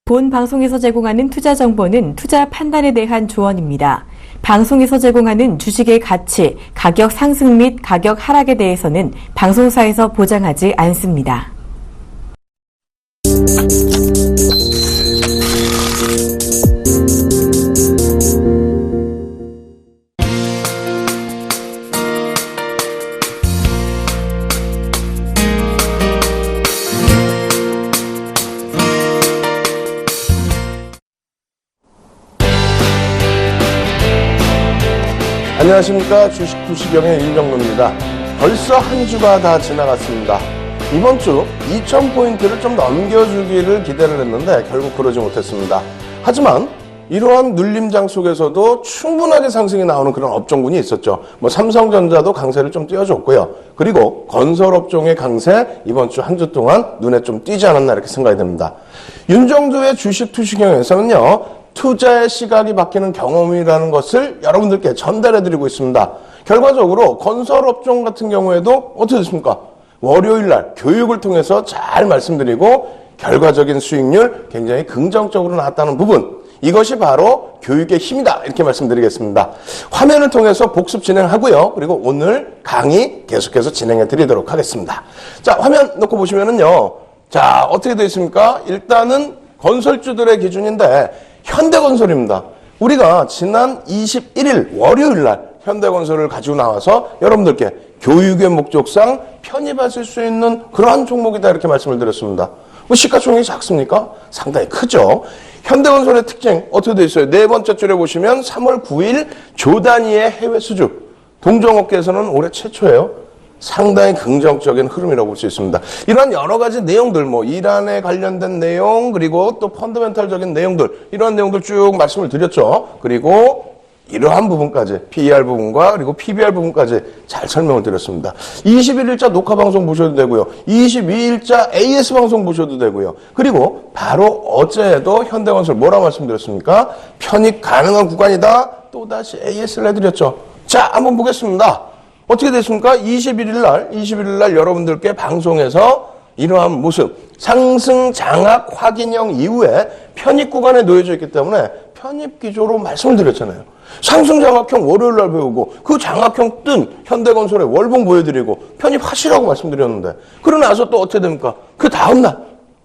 본 방송에서 제공하는 투자 정보는 투자 판단에 대한 조언입니다. 방송에서 제공하는 주식의 가치, 가격 상승 및 가격 하락에 대해서는 방송사에서 보장하지 않습니다. 안녕하십니까. 주식구시경의 윤정로입니다. 벌써 한 주가 다 지나갔습니다. 이번 주 2000포인트를 좀 넘겨주기를 기대를 했는데 결국 그러지 못했습니다. 하지만 이러한 눌림장 속에서도 충분하게 상승이 나오는 그런 업종군이 있었죠. 삼성전자도 강세를 좀 띄워줬고요. 그리고 건설업종의 강세 이번 주 한 주 동안 눈에 좀 띄지 않았나 이렇게 생각이 됩니다. 윤정도의 주식 투시경에서는요. 투자의 시각이 바뀌는 경험이라는 것을 여러분들께 전달해드리고 있습니다. 결과적으로 건설업종 같은 경우에도 어떻게 됐습니까? 월요일날 교육을 통해서 잘 말씀드리고 결과적인 수익률 굉장히 긍정적으로 나왔다는 부분, 이것이 바로 교육의 힘이다 이렇게 말씀드리겠습니다. 화면을 통해서 복습 진행하고요. 그리고 오늘 강의 계속해서 진행해 드리도록 하겠습니다. 자, 화면 놓고 보시면은요. 자, 어떻게 되어 있습니까? 일단은 건설주들의 기준인데 현대건설입니다. 우리가 지난 21일 월요일날 현대건설을 가지고 나와서 여러분들께 교육의 목적상 편입하실 수 있는 그러한 종목이다 이렇게 말씀을 드렸습니다. 시가총액이 작습니까? 상당히 크죠. 현대건설의 특징 어떻게 되어 있어요? 네 번째 줄에 보시면 3월 9일 조 단위의 해외 수주. 동종업계에서는 올해 최초예요. 상당히 긍정적인 흐름이라고 볼 수 있습니다. 이러한 여러 가지 내용들, 이란에 관련된 내용, 그리고 또 펀더멘탈적인 내용들, 이러한 내용들 쭉 말씀을 드렸죠. 그리고 이러한 부분까지, PER 부분과 그리고 PBR 부분까지 잘 설명을 드렸습니다. 21일자 녹화 방송 보셔도 되고요. 22일자 AS 방송 보셔도 되고요. 그리고 바로 어제도 현대건설 뭐라고 말씀드렸습니까? 편입 가능한 구간이다. 또다시 AS를 해드렸죠. 자, 한번 보겠습니다. 어떻게 됐습니까? 21일 날 여러분들께 방송에서 이러한 모습, 상승 장악 확인형 이후에 편입 구간에 놓여져 있기 때문에 편입 기조로 말씀을 드렸잖아요. 상승 장악형 월요일 날 배우고 그 장악형 뜬 현대건설의 월봉 보여드리고 편입하시라고 말씀드렸는데 그러고 나서 또 어떻게 됩니까? 그 다음날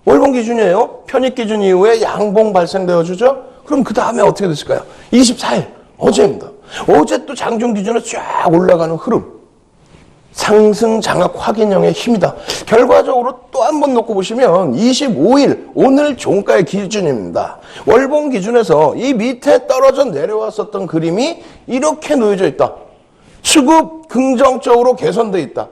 월봉 기준이에요. 편입 기준 이후에 양봉 발생되어 주죠. 그럼 그 다음에 어떻게 됐을까요? 24일 어제입니다. 어제 또 장중 기준으로 쫙 올라가는 흐름. 상승 장악 확인형의 힘이다. 결과적으로 또 한 번 놓고 보시면 25일 오늘 종가의 기준입니다. 월봉 기준에서 이 밑에 떨어져 내려왔었던 그림이 이렇게 놓여져 있다. 수급 긍정적으로 개선돼 있다.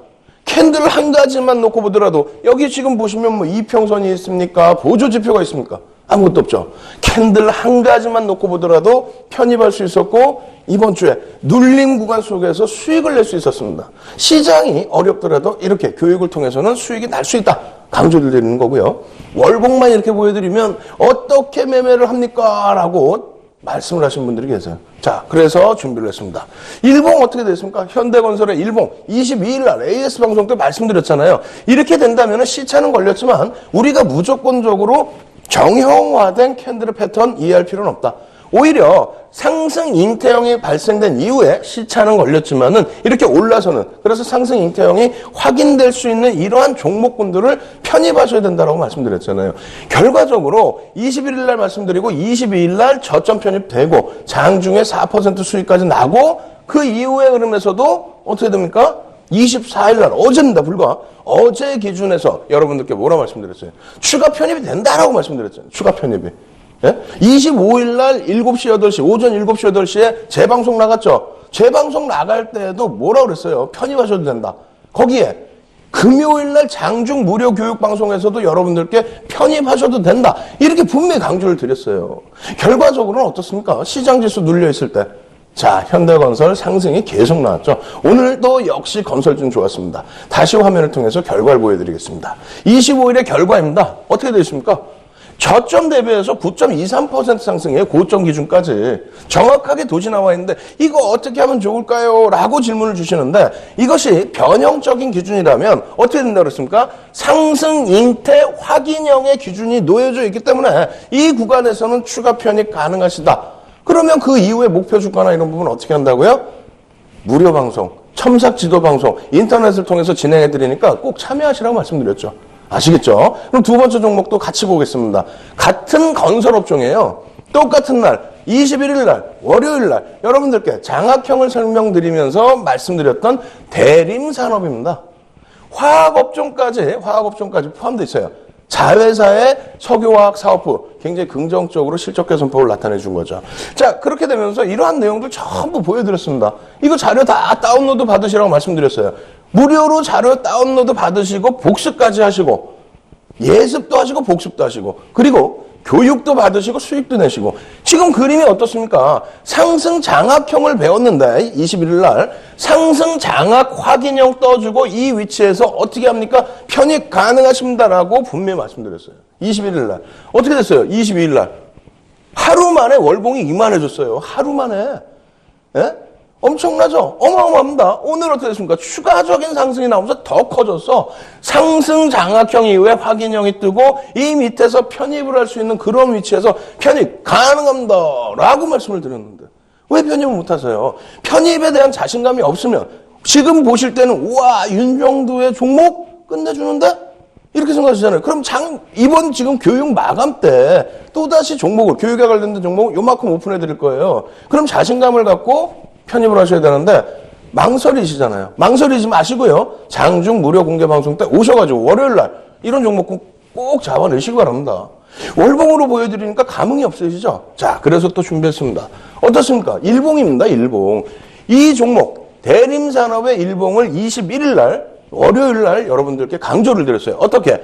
캔들 한 가지만 놓고 보더라도 여기 지금 보시면 이평선이 있습니까? 보조지표가 있습니까? 아무것도 없죠. 캔들 한 가지만 놓고 보더라도 편입할 수 있었고 이번 주에 눌림 구간 속에서 수익을 낼 수 있었습니다. 시장이 어렵더라도 이렇게 교육을 통해서는 수익이 날 수 있다. 강조를 드리는 거고요. 월봉만 이렇게 보여드리면 어떻게 매매를 합니까? 라고 말씀을 하신 분들이 계세요. 자, 그래서 준비를 했습니다. 일봉 어떻게 됐습니까? 현대건설의 일봉 22일 날 AS 방송 때 말씀드렸잖아요. 이렇게 된다면 시차는 걸렸지만 우리가 무조건적으로 정형화된 캔들의 패턴 이해할 필요는 없다. 오히려 상승 잉태형이 발생된 이후에 시차는 걸렸지만은 이렇게 올라서는, 그래서 상승 잉태형이 확인될 수 있는 이러한 종목군들을 편입하셔야 된다고 말씀드렸잖아요. 결과적으로 21일 날 말씀드리고 22일 날 저점 편입되고 장중에 4% 수익까지 나고 그 이후의 흐름에서도 어떻게 됩니까? 24일 날 어제입니다. 불과 어제 기준에서 여러분들께 뭐라 말씀드렸어요? 추가 편입이 된다라고 말씀드렸잖아요. 추가 편입이. 예? 25일 날 7시, 8시, 오전 7시, 8시에 재방송 나갔죠. 재방송 나갈 때에도 뭐라 그랬어요? 편입하셔도 된다. 거기에 금요일 날 장중 무료 교육 방송에서도 여러분들께 편입하셔도 된다. 이렇게 분명히 강조를 드렸어요. 결과적으로는 어떻습니까? 시장 지수 눌려 있을 때. 자, 현대건설 상승이 계속 나왔죠. 오늘도 역시 건설주는 좋았습니다. 다시 화면을 통해서 결과를 보여드리겠습니다. 25일의 결과입니다. 어떻게 되십니까? 저점 대비해서 9.23% 상승이에요. 고점 기준까지. 정확하게 도지 나와 있는데 이거 어떻게 하면 좋을까요? 라고 질문을 주시는데 이것이 변형적인 기준이라면 어떻게 된다고 그랬습니까? 상승 잉태 확인형의 기준이 놓여져 있기 때문에 이 구간에서는 추가 편입 가능하시다. 그러면 그 이후에 목표 주가나 이런 부분 어떻게 한다고요? 무료 방송, 첨삭 지도 방송, 인터넷을 통해서 진행해 드리니까 꼭 참여하시라고 말씀드렸죠. 아시겠죠? 그럼 두 번째 종목도 같이 보겠습니다. 같은 건설업종이에요. 똑같은 날, 21일 날, 월요일 날 여러분들께 장학형을 설명드리면서 말씀드렸던 대림산업입니다. 화학업종까지 포함되어 있어요. 자회사의 석유화학 사업부 굉장히 긍정적으로 실적 개선폭을 나타내 준 거죠. 자, 그렇게 되면서 이러한 내용들 전부 보여드렸습니다. 이거 자료 다 다운로드 받으시라고 말씀드렸어요. 무료로 자료 다운로드 받으시고 복습까지 하시고 예습도 하시고 복습도 하시고 그리고 교육도 받으시고 수익도 내시고 지금 그림이 어떻습니까? 상승 장악형을 배웠는데 21일 날 상승 장악 확인형 떠주고 이 위치에서 어떻게 합니까? 편입 가능하십니다라고 분명히 말씀드렸어요. 21일 날 어떻게 됐어요? 22일 날 하루 만에 월봉이 이만해졌어요. 하루 만에. 예? 엄청나죠? 어마어마합니다. 오늘 어떻게 됐습니까? 추가적인 상승이 나오면서 더 커져서 상승 장악형 이후에 확인형이 뜨고 이 밑에서 편입을 할 수 있는 그런 위치에서 편입 가능합니다. 라고 말씀을 드렸는데 왜 편입을 못하세요? 편입에 대한 자신감이 없으면 지금 보실 때는 우와 윤정도의 종목 끝내주는데? 이렇게 생각하시잖아요. 그럼 이번 지금 교육 마감 때 또다시 종목을 교육에 관련된 종목 요만큼 오픈해 드릴 거예요. 그럼 자신감을 갖고 편입을 하셔야 되는데 망설이시잖아요. 망설이지 마시고요. 장중 무료 공개 방송 때 오셔가지고 월요일 날 이런 종목 꼭 잡아내시기 바랍니다. 월봉으로 보여드리니까 감흥이 없으시죠? 자, 그래서 또 준비했습니다. 어떻습니까? 일봉입니다. 일봉. 이 종목 대림산업의 일봉을 21일 날 월요일 날 여러분들께 강조를 드렸어요. 어떻게?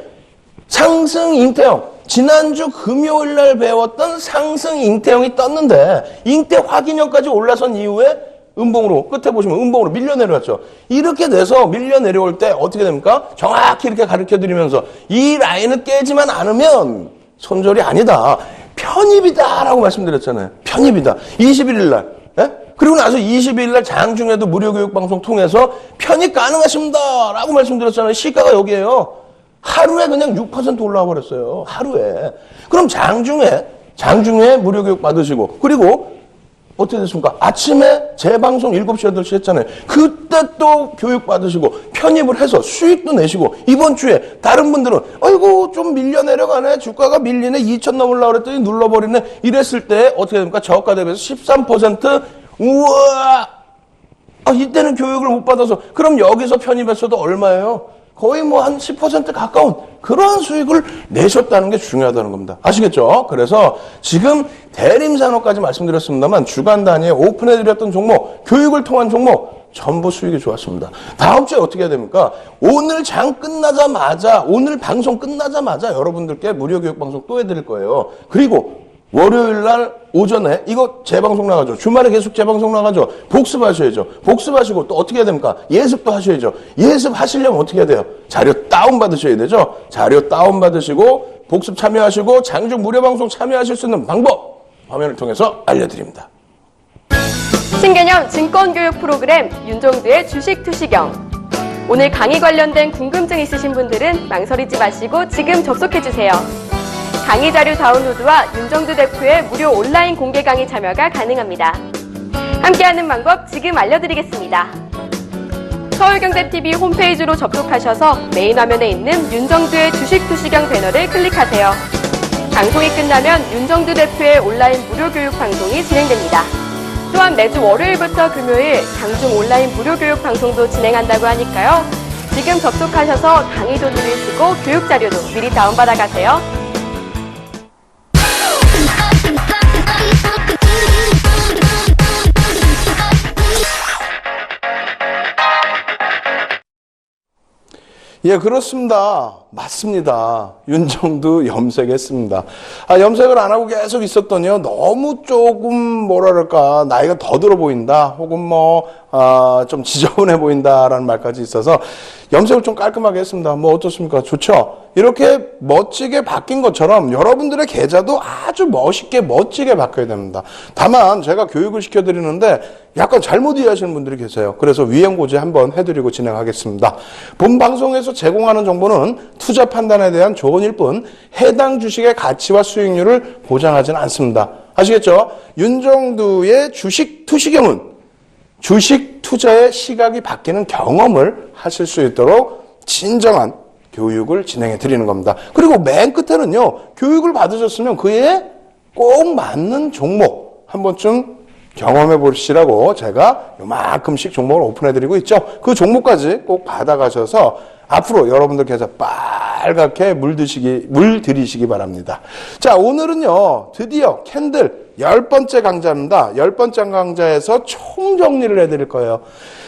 상승 잉태형. 지난주 금요일 날 배웠던 상승 잉태형이 떴는데 잉태 확인형까지 올라선 이후에 음봉으로 끝에 보시면 음봉으로 밀려 내려왔죠. 이렇게 돼서 밀려 내려올 때 어떻게 됩니까? 정확히 이렇게 가르쳐 드리면서 이 라인을 깨지만 않으면 손절이 아니다. 편입이다라고 말씀드렸잖아요. 편입이다. 21일 날. 예? 그리고 나서 22일 날 장중에도 무료 교육 방송 통해서 편입 가능하십니다라고 말씀드렸잖아요. 시가가 여기에요. 하루에 그냥 6% 올라와 버렸어요. 하루에. 그럼 장중에 무료 교육 받으시고 그리고 어떻게 됐습니까? 아침에 재방송 7시, 8시 했잖아요. 그때 또 교육 받으시고 편입을 해서 수익도 내시고 이번 주에 다른 분들은 아이고 좀 밀려 내려가네. 주가가 밀리네. 2천 넘으려고 그랬더니 눌러버리네. 이랬을 때 어떻게 됩니까? 저가 대비해서 13% 우와! 이때는 교육을 못 받아서 그럼 여기서 편입했어도 얼마예요? 거의 뭐 한 10% 가까운 그런 수익을 내셨다는 게 중요하다는 겁니다. 아시겠죠? 그래서 지금 대림산업까지 말씀드렸습니다만 주간 단위에 오픈해드렸던 종목, 교육을 통한 종목 전부 수익이 좋았습니다. 다음 주에 어떻게 해야 됩니까? 오늘 오늘 방송 끝나자마자 여러분들께 무료 교육 방송 또 해드릴 거예요. 그리고 월요일 날 오전에 이거 재방송 나가죠. 주말에 계속 재방송 나가죠. 복습하셔야죠. 복습하시고 또 어떻게 해야 됩니까? 예습도 하셔야죠. 예습하시려면 어떻게 해야 돼요? 자료 다운받으셔야 되죠. 자료 다운받으시고 복습 참여하시고 장중 무료 방송 참여하실 수 있는 방법 화면을 통해서 알려드립니다. 신개념 증권교육 프로그램 윤종두의 주식투시경. 오늘 강의 관련된 궁금증 있으신 분들은 망설이지 마시고 지금 접속해주세요. 강의 자료 다운로드와 윤정두 대표의 무료 온라인 공개 강의 참여가 가능합니다. 함께하는 방법 지금 알려드리겠습니다. 서울경제TV 홈페이지로 접속하셔서 메인 화면에 있는 윤정두의 주식투시경 배너를 클릭하세요. 방송이 끝나면 윤정두 대표의 온라인 무료 교육 방송이 진행됩니다. 또한 매주 월요일부터 금요일 장중 온라인 무료 교육 방송도 진행한다고 하니까요. 지금 접속하셔서 강의도 들으시고 교육 자료도 미리 다운받아 가세요. 예, 그렇습니다. 맞습니다. 윤정두 염색했습니다. 염색을 안 하고 계속 있었더니요, 너무 조금 뭐랄까 나이가 더 들어 보인다, 혹은 좀 지저분해 보인다라는 말까지 있어서 염색을 좀 깔끔하게 했습니다. 어떻습니까? 좋죠? 이렇게 멋지게 바뀐 것처럼 여러분들의 계좌도 아주 멋있게 멋지게 바뀌어야 됩니다. 다만 제가 교육을 시켜드리는데 약간 잘못 이해하시는 분들이 계세요. 그래서 위행고지 한번 해드리고 진행하겠습니다. 본 방송에서 제공하는 정보는 투자 판단에 대한 조언일 뿐 해당 주식의 가치와 수익률을 보장하지는 않습니다. 아시겠죠? 윤정두의 주식 투시경은 주식 투자의 시각이 바뀌는 경험을 하실 수 있도록 진정한 교육을 진행해 드리는 겁니다. 그리고 맨 끝에는요, 교육을 받으셨으면 그에 꼭 맞는 종목 한 번쯤 경험해 보시라고 제가 요만큼씩 종목을 오픈해 드리고 있죠. 그 종목까지 꼭 받아가셔서 앞으로 여러분들 계좌 빨갛게 물들이시기 바랍니다. 자, 오늘은요, 드디어 캔들 10번째 강좌입니다. 10번째 강좌에서 총정리를 해드릴 거예요.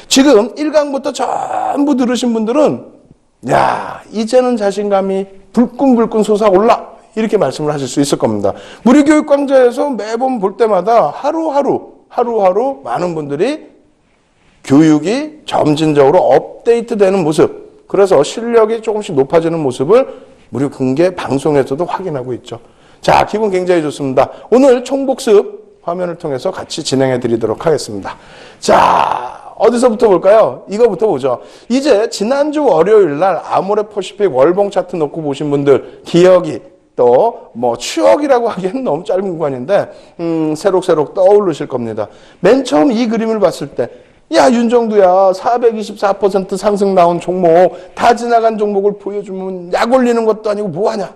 지금 1강부터 전부 들으신 분들은 야, 이제는 자신감이 불끈불끈 솟아올라, 이렇게 말씀을 하실 수 있을 겁니다. 무료교육 강좌에서 매번 볼 때마다 하루하루 많은 분들이 교육이 점진적으로 업데이트되는 모습, 그래서 실력이 조금씩 높아지는 모습을 무료 공개 방송에서도 확인하고 있죠. 자, 기분 굉장히 좋습니다. 오늘 총복습 화면을 통해서 같이 진행해 드리도록 하겠습니다. 자, 어디서부터 볼까요? 이거부터 보죠. 이제 지난주 월요일 날 아모레퍼시픽 월봉 차트 놓고 보신 분들 기억이 또 추억이라고 하기에는 너무 짧은 구간인데 새록새록 떠오르실 겁니다. 맨 처음 이 그림을 봤을 때 야, 윤정두야, 424% 상승 나온 종목, 다 지나간 종목을 보여주면 약 올리는 것도 아니고 뭐하냐.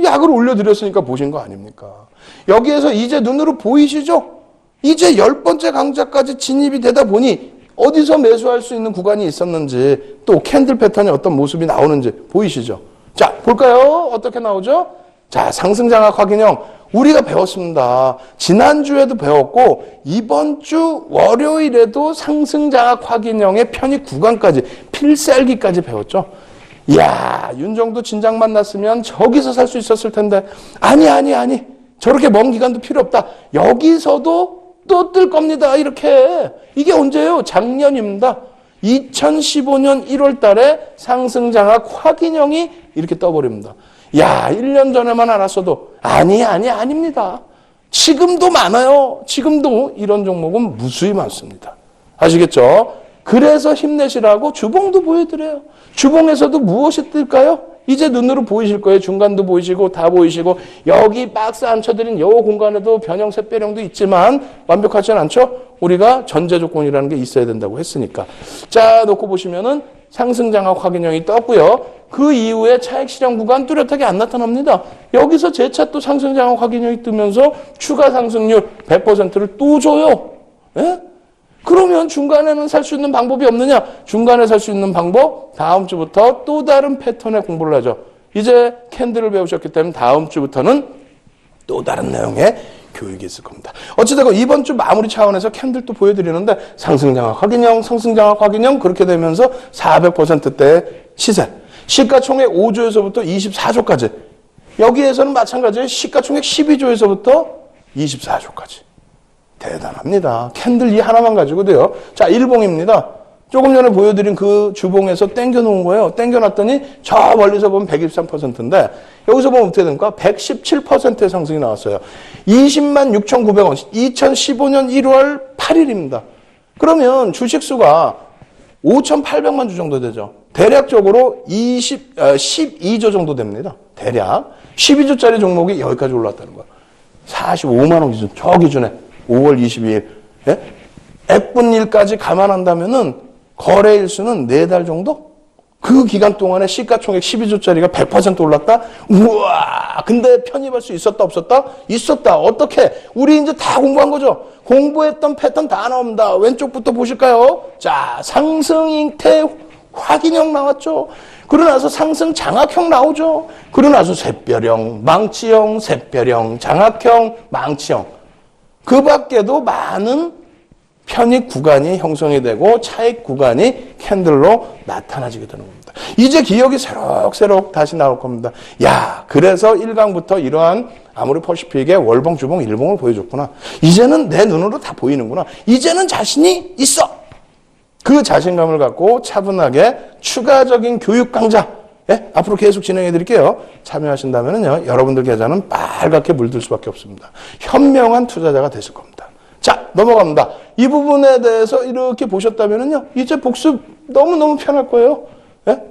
약을 올려드렸으니까 보신 거 아닙니까? 여기에서 이제 눈으로 보이시죠? 이제 10번째 강좌까지 진입이 되다 보니 어디서 매수할 수 있는 구간이 있었는지, 또 캔들 패턴이 어떤 모습이 나오는지 보이시죠? 자, 볼까요? 어떻게 나오죠? 자, 상승장악 확인형 우리가 배웠습니다. 지난주에도 배웠고 이번 주 월요일에도 상승장악 확인형의 편입 구간까지, 필살기까지 배웠죠. 이야, 윤정도 진작 만났으면 저기서 살 수 있었을 텐데 아니 저렇게 먼 기간도 필요 없다. 여기서도 또 뜰 겁니다. 이렇게. 이게 언제예요? 작년입니다. 2015년 1월 달에 상승장악 확인형이 이렇게 떠버립니다. 야, 1년 전에만 알았어도 아닙니다. 지금도 많아요. 지금도 이런 종목은 무수히 많습니다. 아시겠죠? 그래서 힘내시라고 주봉도 보여드려요. 주봉에서도 무엇이 뜰까요? 이제 눈으로 보이실 거예요. 중간도 보이시고 다 보이시고, 여기 박스 앉혀드린 요 공간에도 변형, 샛별형도 있지만 완벽하지는 않죠? 우리가 전제 조건이라는 게 있어야 된다고 했으니까. 자, 놓고 보시면은 상승장악 확인형이 떴고요. 그 이후에 차익 실현 구간 뚜렷하게 안 나타납니다. 여기서 재차 또 상승장악 확인형이 뜨면서 추가 상승률 100%를 또 줘요. 예? 그러면 중간에는 살 수 있는 방법이 없느냐? 중간에 살 수 있는 방법, 다음 주부터 또 다른 패턴의 공부를 하죠. 이제 캔들을 배우셨기 때문에 다음 주부터는 또 다른 내용의 교육이 있을 겁니다. 어찌되건 이번 주 마무리 차원에서 캔들도 보여드리는데 상승장악 확인형 그렇게 되면서 400%대의 시세, 시가총액 5조에서부터 24조까지, 여기에서는 마찬가지예요. 시가총액 12조에서부터 24조까지. 대단합니다. 캔들 이 하나만 가지고도요. 자, 일봉입니다. 조금 전에 보여드린 그 주봉에서 땡겨놓은 거예요. 땡겨놨더니 저 멀리서 보면 123%인데 여기서 보면 어떻게 됩니까? 117%의 상승이 나왔어요. 20만 6,900원. 2015년 1월 8일입니다. 그러면 주식수가 5,800만 주 정도 되죠. 대략적으로 12조 정도 됩니다. 대략. 12조짜리 종목이 여기까지 올라왔다는 거예요. 45만 원 기준, 저 기준에 5월 22일. 예? 액분일까지 감안한다면은 거래일 수는 4달 정도? 그 기간 동안에 시가총액 12조짜리가 100% 올랐다? 우와! 근데 편입할 수 있었다, 없었다? 있었다. 어떻게? 우리 이제 다 공부한 거죠? 공부했던 패턴 다 나옵니다. 왼쪽부터 보실까요? 자, 상승 잉태 확인형 나왔죠? 그러고 나서 상승 장악형 나오죠? 그러고 나서 샛별형, 망치형, 샛별형, 장악형, 망치형. 그 밖에도 많은 편입 구간이 형성이 되고 차익 구간이 캔들로 나타나지게 되는 겁니다. 이제 기억이 새록새록 다시 나올 겁니다. 야, 그래서 1강부터 이러한 아모레 퍼시픽의 월봉, 주봉, 일봉을 보여줬구나. 이제는 내 눈으로 다 보이는구나. 이제는 자신이 있어. 그 자신감을 갖고 차분하게 추가적인 교육 강좌, 앞으로 계속 진행해 드릴게요. 참여하신다면요, 여러분들 계좌는 빨갛게 물들 수밖에 없습니다. 현명한 투자자가 되실 겁니다. 자, 넘어갑니다. 이 부분에 대해서 이렇게 보셨다면요, 이제 복습 너무너무 편할 거예요.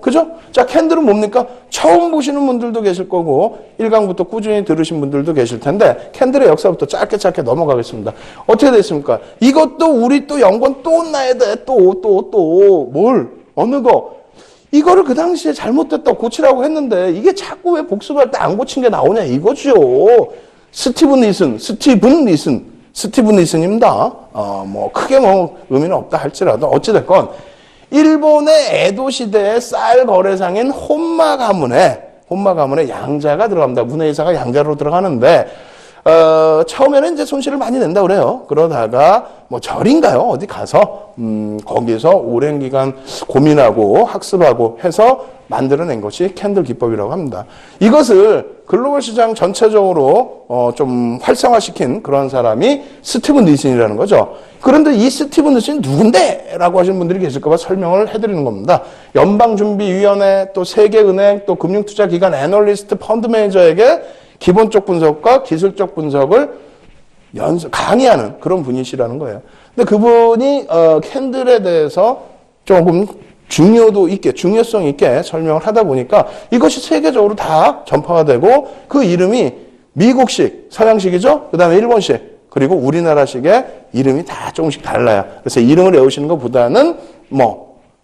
그죠? 자, 캔들은 뭡니까? 처음 보시는 분들도 계실 거고, 1강부터 꾸준히 들으신 분들도 계실 텐데, 캔들의 역사부터 짧게 넘어가겠습니다. 어떻게 됐습니까? 이것도 우리 또 연관 또 나야 돼. 뭘? 어느 거? 이거를 그 당시에 잘못됐다고 고치라고 했는데, 이게 자꾸 왜 복습할 때 안 고친 게 나오냐, 이거죠. 스티븐 니슨입니다. 크게 의미는 없다 할지라도, 어찌됐건, 일본의 에도 시대의 쌀 거래상인 혼마 가문에 양자가 들어갑니다. 문해이사가 양자로 들어가는데, 처음에는 이제 손실을 많이 낸다 그래요. 그러다가 절인가요? 어디 가서 거기서 오랜 기간 고민하고 학습하고 해서 만들어낸 것이 캔들 기법이라고 합니다. 이것을 글로벌 시장 전체적으로 좀 활성화시킨 그런 사람이 스티븐 니슨이라는 거죠. 그런데 이 스티븐 니슨이 누군데? 라고 하시는 분들이 계실까 봐 설명을 해드리는 겁니다. 연방준비위원회, 또 세계은행, 또 금융투자기관 애널리스트, 펀드 매니저에게 기본적 분석과 기술적 분석을 강의하는 그런 분이시라는 거예요. 근데 그분이 캔들에 대해서 조금 중요성 있게 설명을 하다 보니까 이것이 세계적으로 다 전파가 되고, 그 이름이 미국식, 서양식이죠? 그 다음에 일본식, 그리고 우리나라식의 이름이 다 조금씩 달라요. 그래서 이름을 외우시는 것보다는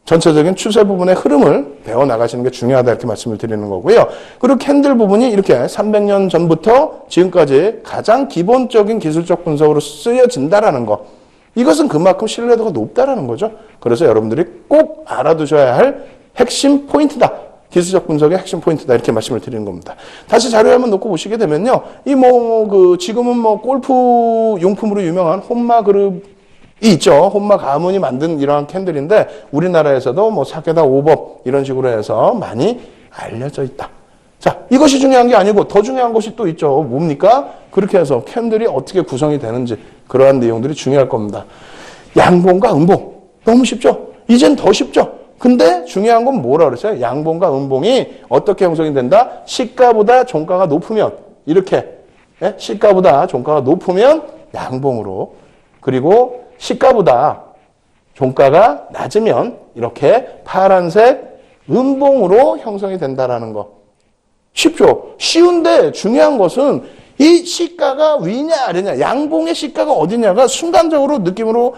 전체적인 추세 부분의 흐름을 배워나가시는 게 중요하다, 이렇게 말씀을 드리는 거고요. 그리고 캔들 부분이 이렇게 300년 전부터 지금까지 가장 기본적인 기술적 분석으로 쓰여진다라는 거. 이것은 그만큼 신뢰도가 높다라는 거죠. 그래서 여러분들이 꼭 알아두셔야 할 핵심 포인트다. 기술적 분석의 핵심 포인트다. 이렇게 말씀을 드리는 겁니다. 다시 자료에 한번 놓고 보시게 되면요. 지금은 골프 용품으로 유명한 혼마 그룹 이 있죠. 혼마 가문이 만든 이러한 캔들인데, 우리나라에서도 사케다 오법 이런 식으로 해서 많이 알려져 있다. 자, 이것이 중요한 게 아니고 더 중요한 것이 또 있죠. 뭡니까? 그렇게 해서 캔들이 어떻게 구성이 되는지, 그러한 내용들이 중요할 겁니다. 양봉과 음봉. 너무 쉽죠? 이젠 더 쉽죠? 근데 중요한 건 뭐라 그랬어요? 양봉과 음봉이 어떻게 형성이 된다? 시가보다 종가가 높으면, 이렇게. 시가보다 종가가 높으면 양봉으로, 그리고 시가보다 종가가 낮으면 이렇게 파란색 음봉으로 형성이 된다라는 거. 쉽죠? 쉬운데 중요한 것은 이 시가가 위냐 아래냐, 양봉의 시가가 어디냐가 순간적으로 느낌으로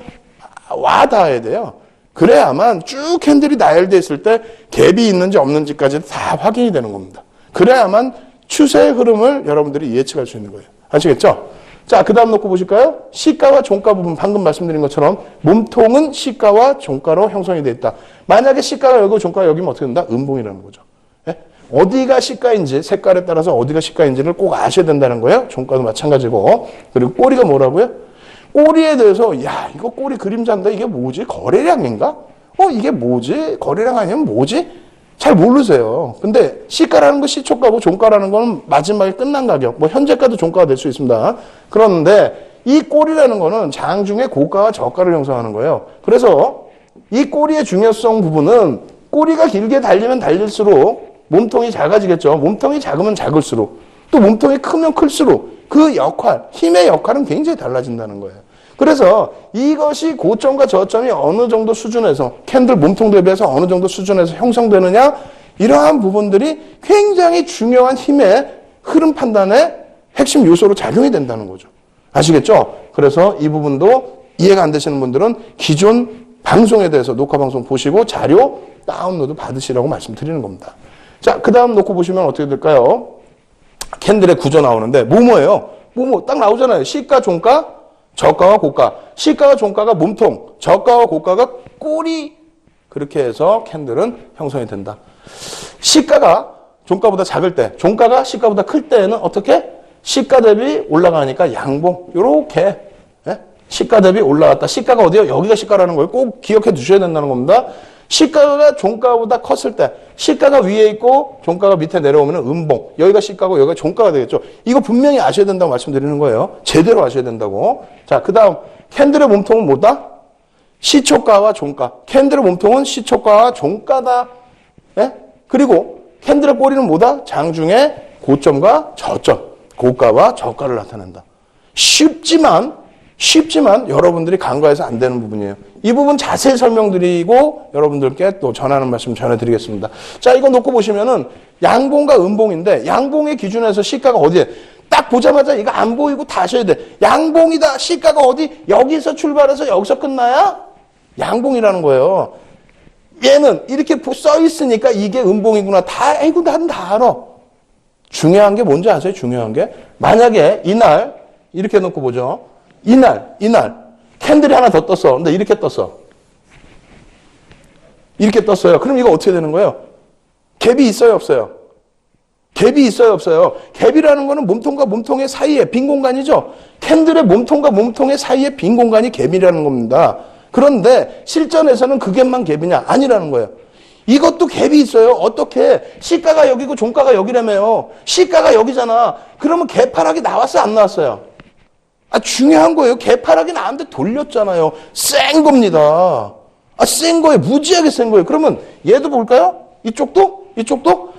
와닿아야 돼요. 그래야만 쭉 캔들이 나열되어 있을 때 갭이 있는지 없는지까지 다 확인이 되는 겁니다. 그래야만 추세의 흐름을 여러분들이 예측할 수 있는 거예요. 아시겠죠? 자, 그 다음 놓고 보실까요? 시가와 종가 부분, 방금 말씀드린 것처럼 몸통은 시가와 종가로 형성이 되어 있다. 만약에 시가가 여기고 종가가 여기면 어떻게 된다? 음봉이라는 거죠. 어디가 시가인지, 색깔에 따라서 어디가 시가인지를 꼭 아셔야 된다는 거예요. 종가도 마찬가지고. 그리고 꼬리가 뭐라고요? 꼬리에 대해서, 이거 꼬리 그림자인데 이게 뭐지? 거래량인가? 이게 뭐지? 거래량 아니면 뭐지? 잘 모르세요. 근데 시가라는 건 시초가고 종가라는 건 마지막에 끝난 가격. 현재가도 종가가 될 수 있습니다. 그런데 이 꼬리라는 거는 장중에 고가와 저가를 형성하는 거예요. 그래서 이 꼬리의 중요성 부분은 꼬리가 길게 달리면 달릴수록 몸통이 작아지겠죠. 몸통이 작으면 작을수록, 또 몸통이 크면 클수록 그 역할, 힘의 역할은 굉장히 달라진다는 거예요. 그래서 이것이 고점과 저점이 어느 정도 수준에서, 캔들 몸통 대비해서 어느 정도 수준에서 형성되느냐, 이러한 부분들이 굉장히 중요한 힘의 흐름 판단의 핵심 요소로 작용이 된다는 거죠. 아시겠죠? 그래서 이 부분도 이해가 안 되시는 분들은 기존 방송에 대해서 녹화 방송 보시고 자료 다운로드 받으시라고 말씀드리는 겁니다. 자, 그 다음 놓고 보시면 어떻게 될까요? 캔들의 구조 나오는데, 뭐예요? 딱 나오잖아요. 시가, 종가, 저가와 고가. 시가와 종가가 몸통, 저가와 고가가 꼬리. 그렇게 해서 캔들은 형성이 된다. 시가가 종가보다 작을 때, 종가가 시가보다 클 때에는 어떻게? 시가 대비 올라가니까 양봉. 요렇게. 시가 대비 올라갔다. 시가가 어디요? 여기가 시가라는 걸 꼭 기억해 두셔야 된다는 겁니다. 시가가 종가보다 컸을 때 시가가 위에 있고 종가가 밑에 내려오면 음봉. 여기가 시가고 여기가 종가가 되겠죠. 이거 분명히 아셔야 된다고 말씀드리는 거예요. 제대로 아셔야 된다고. 자, 그 다음 캔들의 몸통은 뭐다? 시초가와 종가. 캔들의 몸통은 시초가와 종가다. 예? 그리고 캔들의 꼬리는 뭐다? 장중의 고점과 저점. 고가와 저가를 나타낸다. 쉽지만 여러분들이 간과해서 안 되는 부분이에요. 이 부분 자세히 설명드리고 여러분들께 또 전하는 말씀 전해드리겠습니다. 자, 이거 놓고 보시면은 양봉과 음봉인데 양봉의 기준에서 시가가 어디에? 딱 보자마자 이거 안 보이고 다 아셔야 돼. 양봉이다. 시가가 어디? 여기서 출발해서 여기서 끝나야 양봉이라는 거예요. 얘는 이렇게 써 있으니까 이게 음봉이구나. 아이고, 난 다 알아. 중요한 게 뭔지 아세요? 중요한 게. 만약에 이날, 이렇게 놓고 보죠. 이날, 캔들이 하나 더 떴어. 근데 이렇게 떴어. 이렇게 떴어요. 그럼 이거 어떻게 되는 거예요? 갭이 있어요, 없어요? 갭이 있어요, 없어요? 갭이라는 거는 몸통과 몸통의 사이에 빈 공간이죠? 캔들의 몸통과 몸통의 사이에 빈 공간이 갭이라는 겁니다. 그런데 실전에서는 그 갭만 갭이냐? 아니라는 거예요. 이것도 갭이 있어요. 어떻게? 시가가 여기고 종가가 여기라며요. 시가가 여기잖아. 그러면 개파락이 나왔어요, 안 나왔어요? 중요한 거예요. 개파락이 나왔는데 돌렸잖아요. 센 겁니다. 센 거예요. 무지하게 센 거예요. 그러면 얘도 볼까요? 이쪽도?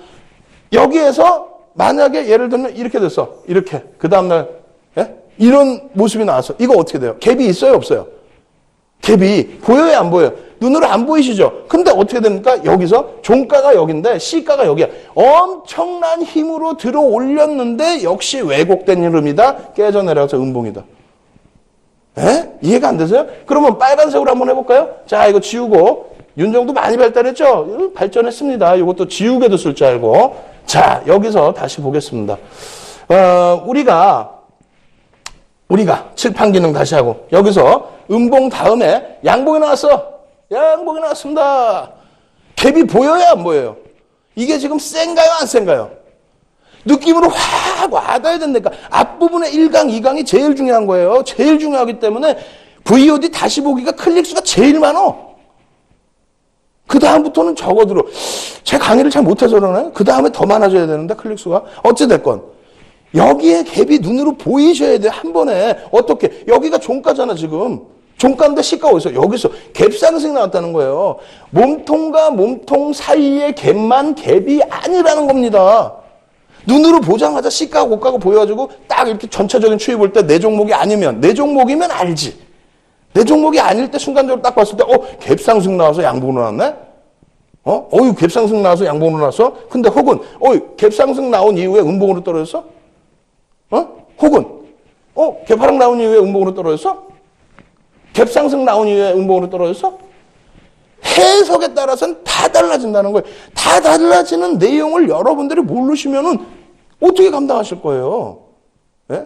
여기에서 만약에 예를 들면 이렇게 됐어. 이렇게. 그 다음날, 예? 이런 모습이 나왔어. 이거 어떻게 돼요? 갭이 있어요, 없어요? 갭이 보여요, 안 보여요? 눈으로 안 보이시죠? 근데 어떻게 됩니까? 여기서 종가가 여긴데 시가가 여기야. 엄청난 힘으로 들어 올렸는데 역시 왜곡된 흐름이다. 깨져 내려가서 음봉이다. 에? 이해가 안 되세요? 그러면 빨간색으로 한번 해볼까요? 자, 이거 지우고. 윤정도 많이 발달했죠? 발전했습니다. 이것도 지우개도 쓸 줄 알고. 자, 여기서 다시 보겠습니다. 우리가 칠판 기능 다시 하고 여기서 음봉 다음에 양봉이 나왔어. 양봉이 나왔습니다. 갭이 보여요, 안 보여요? 이게 지금 센가요, 안 센가요? 느낌으로 확 와닿아야 된다니까. 앞부분의 1강, 2강이 제일 중요한 거예요. 제일 중요하기 때문에 VOD 다시 보기가 클릭수가 제일 많어. 그 다음부터는 적어들어. 제 강의를 잘 못해서 그러나요? 그 다음에 더 많아져야 되는데 클릭수가. 어찌됐건 여기에 갭이 눈으로 보이셔야 돼. 한 번에. 어떻게? 여기가 종가잖아, 지금. 종가인데 시가 어디서? 여기서 갭 상승이 나왔다는 거예요. 몸통과 몸통 사이의 갭만 갭이 아니라는 겁니다. 눈으로 보자마자 시가가 고가가 보여가지고 딱 이렇게 전체적인 추이 볼 때 내 종목이 아니면, 내 종목이면 알지. 내 종목이 아닐 때 순간적으로 딱 봤을 때, 갭 상승 나와서 양봉으로 나왔네? 갭 상승 나와서 양봉으로 나왔어? 근데 혹은, 갭 상승 나온 이후에 음봉으로 떨어졌어? 혹은, 갭 하락 나온 이후에 음봉으로 떨어졌어? 갭 상승 나온 이후에 음봉으로 떨어졌어? 해석에 따라서는 다 달라진다는 거예요. 다 달라지는 내용을 여러분들이 모르시면은 어떻게 감당하실 거예요? 예?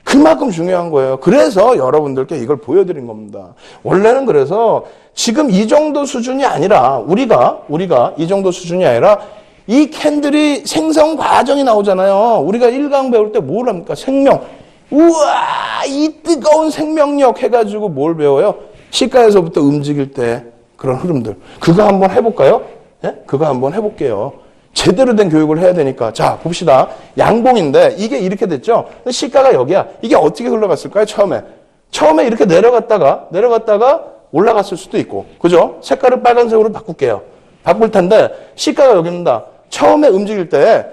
그만큼 중요한 거예요. 그래서 여러분들께 이걸 보여드린 겁니다. 원래는 그래서 지금 이 정도 수준이 아니라 우리가 이 정도 수준이 아니라 이 캔들이 생성 과정이 나오잖아요. 우리가 1강 배울 때 뭘 합니까? 생명. 우와, 이 뜨거운 생명력 해가지고 뭘 배워요? 시가에서부터 움직일 때 그런 흐름들. 그거 한번 해볼까요? 예? 그거 한번 해볼게요. 제대로 된 교육을 해야 되니까. 자, 봅시다. 양봉인데 이게 이렇게 됐죠? 시가가 여기야. 이게 어떻게 흘러갔을까요? 처음에 이렇게 내려갔다가 올라갔을 수도 있고. 그죠? 색깔을 빨간색으로 바꿀게요. 바꿀 텐데 시가가 여기입니다. 처음에 움직일 때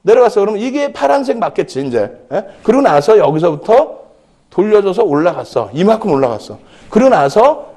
내려갔어. 그러면 이게 파란색 맞겠지, 이제. 예? 그러고 나서 여기서부터 돌려줘서 올라갔어. 이만큼 올라갔어. 그러고 나서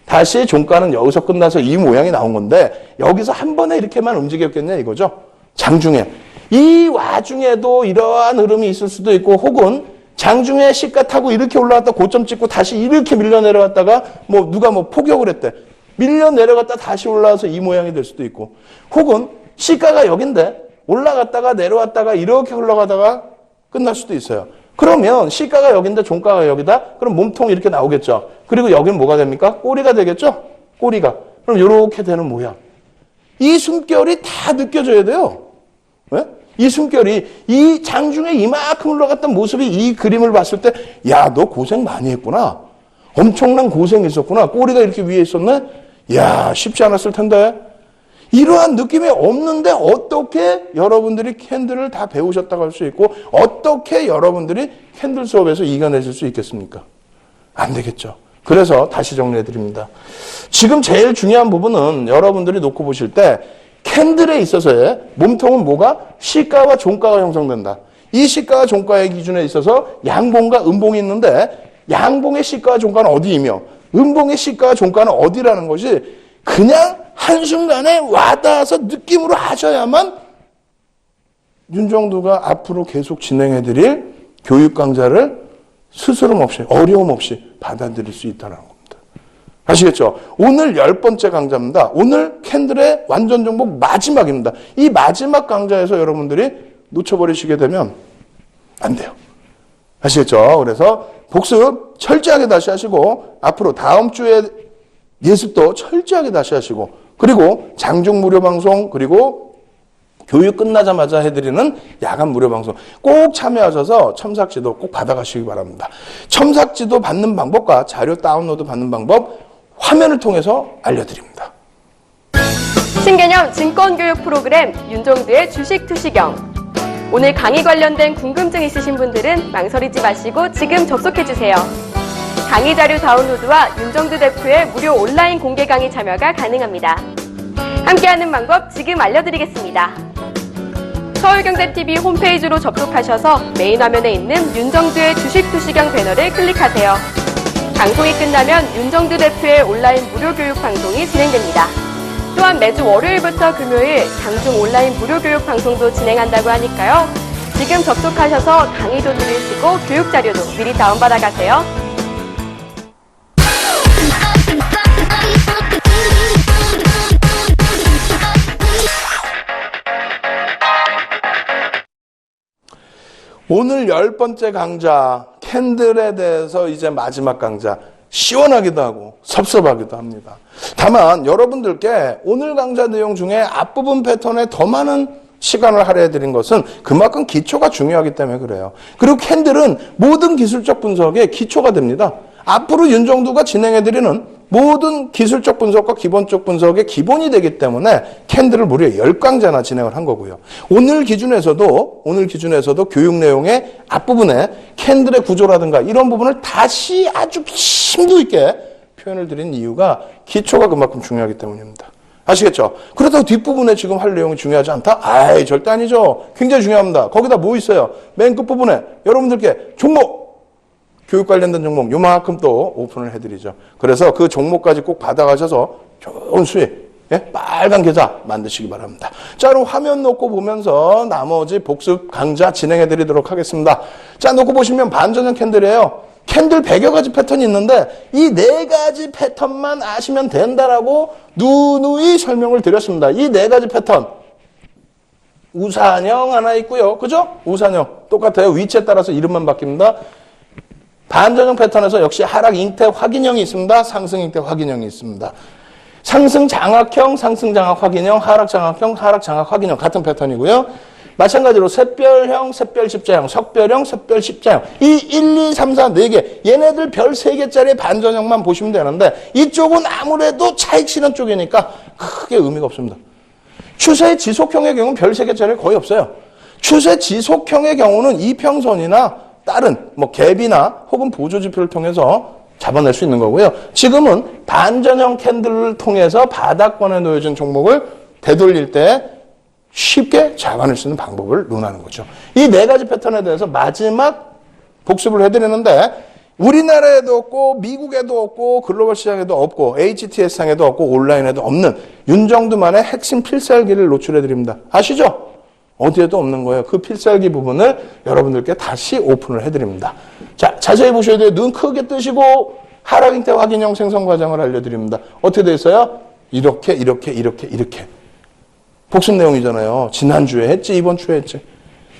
다시 종가는 여기서 끝나서 이 모양이 나온 건데 여기서 한 번에 이렇게만 움직였겠냐 이거죠. 장중에. 이 와중에도 이러한 흐름이 있을 수도 있고 혹은 장중에 시가 타고 이렇게 올라갔다 고점 찍고 다시 이렇게 밀려 내려갔다가 누가 포격을 했대. 밀려 내려갔다 다시 올라와서 이 모양이 될 수도 있고 혹은 시가가 여긴데 올라갔다가 내려왔다가 이렇게 흘러가다가 끝날 수도 있어요. 그러면 시가가 여긴데 종가가 여기다? 그럼 몸통이 이렇게 나오겠죠. 그리고 여기는 뭐가 됩니까? 꼬리가 되겠죠? 꼬리가. 그럼 이렇게 되는 모양. 이 숨결이 다 느껴져야 돼요. 네? 이 숨결이 이 장중에 이만큼 흘러갔던 모습이 이 그림을 봤을 때 야, 너 고생 많이 했구나. 엄청난 고생이 있었구나. 꼬리가 이렇게 위에 있었네? 이야, 쉽지 않았을 텐데. 이러한 느낌이 없는데 어떻게 여러분들이 캔들을 다 배우셨다고 할 수 있고 어떻게 여러분들이 캔들 수업에서 이겨내실 수 있겠습니까? 안 되겠죠. 그래서 다시 정리해 드립니다. 지금 제일 중요한 부분은 여러분들이 놓고 보실 때 캔들에 있어서의 몸통은 뭐가? 시가와 종가가 형성된다. 이 시가와 종가의 기준에 있어서 양봉과 음봉이 있는데 양봉의 시가와 종가는 어디이며 음봉의 시가와 종가는 어디라는 것이 그냥 한순간에 와닿아서 느낌으로 하셔야만 윤정두가 앞으로 계속 진행해드릴 교육 강좌를 스스럼 없이 어려움 없이 받아들일 수 있다는 겁니다. 아시겠죠? 오늘 10번째 강좌입니다. 오늘 캔들의 완전 정복 마지막입니다. 이 마지막 강좌에서 여러분들이 놓쳐버리시게 되면 안 돼요. 아시겠죠? 그래서 복습 철저하게 다시 하시고 앞으로 다음 주에 예습도 철저하게 다시 하시고 그리고 장중 무료 방송 그리고 교육 끝나자마자 해드리는 야간 무료 방송 꼭 참여하셔서 첨삭지도 꼭 받아가시기 바랍니다. 첨삭지도 받는 방법과 자료 다운로드 받는 방법 화면을 통해서 알려드립니다. 신개념 증권교육 프로그램 윤종두의 주식투시경. 오늘 강의 관련된 궁금증 있으신 분들은 망설이지 마시고 지금 접속해주세요. 강의 자료 다운로드와 윤정두 대표의 무료 온라인 공개 강의 참여가 가능합니다. 함께하는 방법 지금 알려드리겠습니다. 서울경제TV 홈페이지로 접속하셔서 메인 화면에 있는 윤정두의 주식투시경 배너를 클릭하세요. 방송이 끝나면 윤정두 대표의 온라인 무료 교육 방송이 진행됩니다. 또한 매주 월요일부터 금요일 장중 온라인 무료 교육 방송도 진행한다고 하니까요. 지금 접속하셔서 강의도 들으시고 교육 자료도 미리 다운받아 가세요. 오늘 10번째 강좌 캔들에 대해서 이제 마지막 강좌 시원하기도 하고 섭섭하기도 합니다. 다만 여러분들께 오늘 강좌 내용 중에 앞부분 패턴에 더 많은 시간을 할애해드린 것은 그만큼 기초가 중요하기 때문에 그래요. 그리고 캔들은 모든 기술적 분석의 기초가 됩니다. 앞으로 윤정두가 진행해드리는 모든 기술적 분석과 기본적 분석의 기본이 되기 때문에 캔들을 무려 10강좌나 진행을 한 거고요. 오늘 기준에서도 교육 내용의 앞부분에 캔들의 구조라든가 이런 부분을 다시 아주 심도 있게 표현을 드린 이유가 기초가 그만큼 중요하기 때문입니다. 아시겠죠? 그렇다고 뒷부분에 지금 할 내용이 중요하지 않다? 아이, 절대 아니죠. 굉장히 중요합니다. 거기다 뭐 있어요? 맨 끝부분에 여러분들께 종목! 교육 관련된 종목 요만큼 또 오픈을 해드리죠. 그래서 그 종목까지 꼭 받아가셔서 좋은 수익, 빨간 계좌 만드시기 바랍니다. 자, 그럼 화면 놓고 보면서 나머지 복습 강좌 진행해드리도록 하겠습니다. 자, 놓고 보시면 반전형 캔들이에요. 캔들 100여 가지 패턴이 있는데 이 4가지 패턴만 아시면 된다라고 누누이 설명을 드렸습니다. 이 4가지 패턴. 우산형 하나 있고요. 그죠? 우산형. 똑같아요. 위치에 따라서 이름만 바뀝니다. 반전형 패턴에서 역시 하락 잉태 확인형이 있습니다. 상승 잉태 확인형이 있습니다. 상승 장악형, 상승 장악 확인형, 하락 장악형, 하락 장악 확인형 같은 패턴이고요. 마찬가지로 샛별형, 샛별 십자형, 석별형, 석별 십자형 이 1, 2, 3, 4, 4개 얘네들 별 3개짜리 반전형만 보시면 되는데 이쪽은 아무래도 차익 실현 쪽이니까 크게 의미가 없습니다. 추세 지속형의 경우는 별 3개짜리 거의 없어요. 추세 지속형의 경우는 이평선이나 다른 갭이나 혹은 보조지표를 통해서 잡아낼 수 있는 거고요. 지금은 반전형 캔들을 통해서 바닥권에 놓여진 종목을 되돌릴 때 쉽게 잡아낼 수 있는 방법을 논하는 거죠. 이 4가지 패턴에 대해서 마지막 복습을 해드리는데 우리나라에도 없고 미국에도 없고 글로벌 시장에도 없고 HTS상에도 없고 온라인에도 없는 윤정두만의 핵심 필살기를 노출해드립니다. 아시죠? 어디에도 없는 거예요. 그 필살기 부분을 여러분들께 다시 오픈을 해드립니다. 자, 자세히 보셔야 돼요. 눈 크게 뜨시고 하락 잉태 확인형 생성 과정을 알려드립니다. 어떻게 돼 있어요? 이렇게. 복습 내용이잖아요. 지난주에 했지, 이번 주에 했지.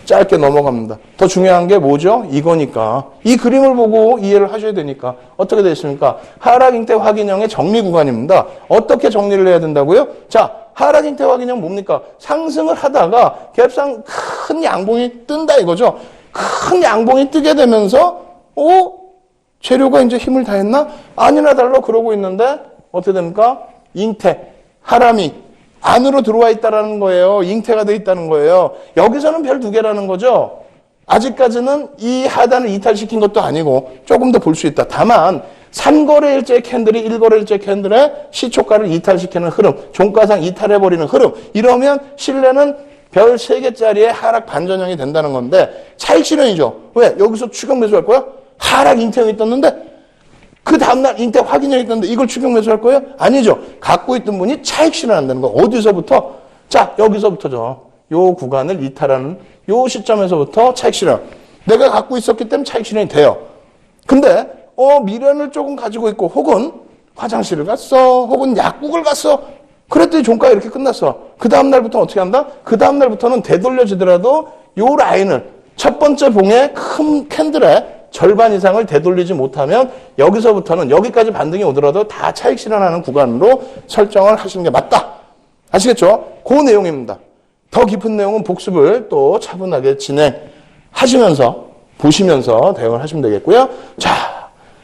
짧게 넘어갑니다. 더 중요한 게 뭐죠? 이거니까. 이 그림을 보고 이해를 하셔야 되니까. 어떻게 되어 있습니까? 하락 잉태 확인형의 정리 구간입니다. 어떻게 정리를 해야 된다고요? 자, 하락 잉태 확인형 뭡니까? 상승을 하다가 갭상 큰 양봉이 뜬다 이거죠. 큰 양봉이 뜨게 되면서 재료가 이제 힘을 다했나? 아니나 달라 그러고 있는데 어떻게 됩니까? 잉태, 하람이 안으로 들어와 있다라는 거예요. 잉태가 돼 있다는 거예요. 여기서는 별 두 개라는 거죠. 아직까지는 이 하단을 이탈시킨 것도 아니고 조금 더 볼 수 있다. 다만 3거래일째 캔들이 1거래일째 캔들의 시초가를 이탈시키는 흐름, 종가상 이탈해버리는 흐름, 이러면 신뢰는 별 3개짜리의 하락 반전형이 된다는 건데 차익 실현이죠. 왜? 여기서 추격 매수할 거야? 하락 잉태형이 떴는데 그 다음날 잉태 확인형이 떴는데 이걸 추격 매수할 거예요? 아니죠. 갖고 있던 분이 차익 실현한다는 거. 어디서부터? 자, 여기서부터죠. 요 구간을 이탈하는 요 시점에서부터 차익 실현. 내가 갖고 있었기 때문에 차익 실현이 돼요. 근데 미련을 조금 가지고 있고 혹은 화장실을 갔어. 혹은 약국을 갔어. 그랬더니 종가가 이렇게 끝났어. 그 다음날부터 어떻게 한다? 그 다음날부터는 되돌려지더라도 요 라인을 첫 번째 봉의 큰 캔들의 절반 이상을 되돌리지 못하면 여기서부터는 여기까지 반등이 오더라도 다 차익 실현하는 구간으로 설정을 하시는 게 맞다. 아시겠죠? 그 내용입니다. 더 깊은 내용은 복습을 또 차분하게 진행하시면서 보시면서 대응을 하시면 되겠고요. 자,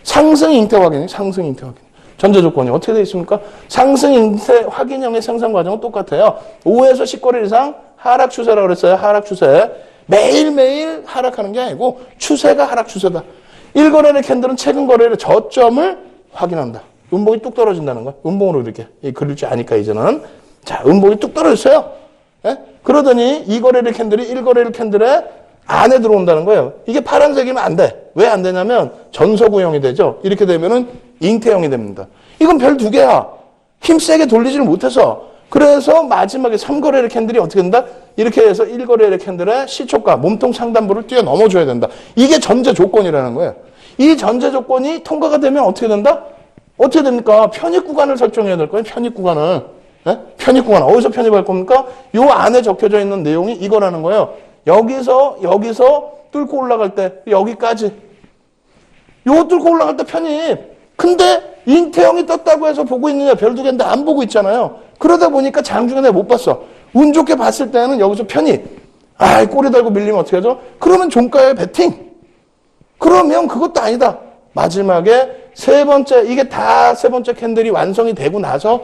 상승 잉태 확인, 상승 잉태 확인. 전제 조건이 어떻게 되어 있습니까? 상승 잉태 확인형의 생산 과정은 똑같아요. 5에서 10거래 이상 하락 추세라고 그랬어요. 하락 추세. 매일매일 하락하는 게 아니고 추세가 하락 추세다. 1거래일 캔들은 최근 거래일의 저점을 확인한다. 음봉이 뚝 떨어진다는 거야. 음봉으로 이렇게 그릴 줄 아니까 이제는. 자, 음봉이 뚝 떨어졌어요. 예? 그러더니 2거래일 캔들이 1거래일 캔들의 안에 들어온다는 거예요. 이게 파란색이면 안 돼. 왜 안 되냐면 전서구형이 되죠. 이렇게 되면은 잉태형이 됩니다. 이건 별 두 개야. 힘세게 돌리지를 못해서. 그래서 마지막에 3거래일 캔들이 어떻게 된다? 이렇게 해서 1거래일 캔들의 시초가, 몸통 상단부를 뛰어넘어줘야 된다. 이게 전제 조건이라는 거예요. 이 전제 조건이 통과가 되면 어떻게 된다? 어떻게 됩니까? 편입 구간을 설정해야 될 거예요. 편입 구간을. 네? 편입 구간. 어디서 편입할 겁니까? 요 안에 적혀져 있는 내용이 이거라는 거예요. 여기서 뚫고 올라갈 때 여기까지. 요 뚫고 올라갈 때 편입. 근데 잉태형이 떴다고 해서 보고 있느냐? 별 두 개인데 안 보고 있잖아요. 그러다 보니까 장중에 내가 못 봤어. 운 좋게 봤을 때는 여기서 편입. 꼬리 달고 밀리면 어떻게 하죠? 그러면 종가에 베팅. 그러면 그것도 아니다. 마지막에 세 번째, 이게 다 세 번째 캔들이 완성이 되고 나서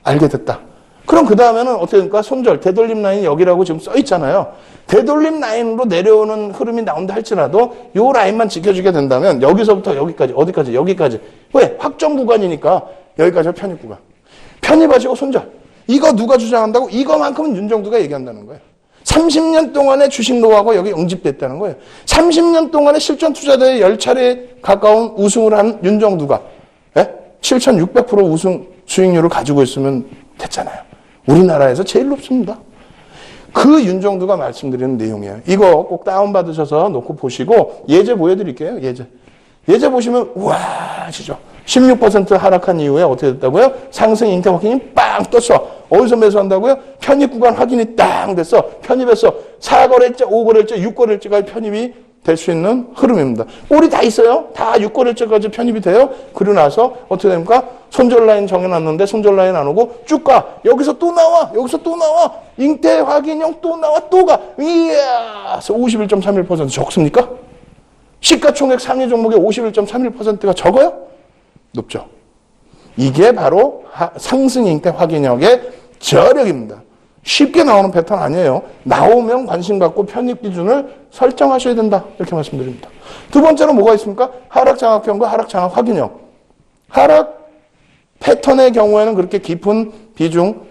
알게 됐다. 그럼 그 다음에는 어떻게 됩니까? 손절, 되돌림 라인이 여기라고 지금 써 있잖아요. 되돌림 라인으로 내려오는 흐름이 나온다 할지라도 요 라인만 지켜주게 된다면 여기서부터 여기까지, 어디까지? 여기까지. 왜? 확정 구간이니까 여기까지가 편입 구간. 편입하시고 손절. 이거 누가 주장한다고? 이거만큼은 윤정두가 얘기한다는 거예요. 30년 동안의 주식 노하우가 여기 응집됐다는 거예요. 30년 동안의 실전 투자자의 10차례 가까운 우승을 한 윤정두가 7,600% 우승 수익률을 가지고 있으면 됐잖아요. 우리나라에서 제일 높습니다. 그 윤정두가 말씀드리는 내용이에요. 이거 꼭 다운받으셔서 놓고 보시고 예제 보여드릴게요. 예제 보시면 우와 하시죠. 16% 하락한 이후에 어떻게 됐다고요? 상승 잉태 확인이 빵 떴어. 어디서 매수한다고요? 편입 구간 확인이 땅 됐어. 편입했어. 4거래일째, 5거래일째, 6거래일째까지 편입이 될 수 있는 흐름입니다. 꼴이 다 있어요. 다 6거래일째까지 편입이 돼요. 그러고 나서 어떻게 됩니까? 손절 라인 정해놨는데 손절 라인 안 오고 쭉 가. 여기서 또 나와. 여기서 또 나와. 잉태 확인형 또 나와. 또 가. 이야. 51.31% 적습니까? 시가총액 상위 종목의 51.31%가 적어요? 높죠. 이게 바로 상승 잉태 확인형의 저력입니다. 쉽게 나오는 패턴 아니에요. 나오면 관심 갖고 편입 기준을 설정하셔야 된다. 이렇게 말씀드립니다. 두 번째로 뭐가 있습니까? 하락 장악형과 하락 장악 확인형. 하락 패턴의 경우에는 그렇게 깊은 비중,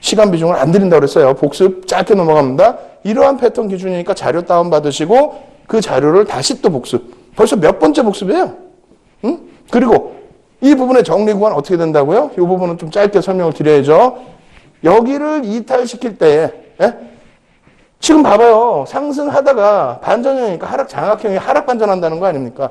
시간 비중을 안 드린다고 그랬어요. 복습 짧게 넘어갑니다. 이러한 패턴 기준이니까 자료 다운받으시고 그 자료를 다시 또 복습. 벌써 몇 번째 복습이에요? 응? 그리고 이 부분의 정리 구간 어떻게 된다고요? 이 부분은 좀 짧게 설명을 드려야죠. 여기를 이탈시킬 때에 지금 봐봐요. 상승하다가 반전형이니까 하락 장악형이 하락 반전한다는 거 아닙니까?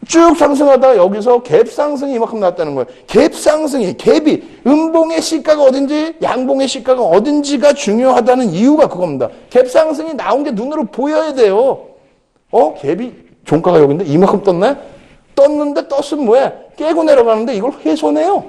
쭉 상승하다가 여기서 갭 상승이 이만큼 나왔다는 거예요. 갭 상승이, 갭이 음봉의 시가가 어딘지 양봉의 시가가 어딘지가 중요하다는 이유가 그겁니다. 갭 상승이 나온 게 눈으로 보여야 돼요. 갭이 종가가 여기인데 이만큼 떴네? 떴는데 떴으면 뭐해? 깨고 내려가는데 이걸 훼손해요.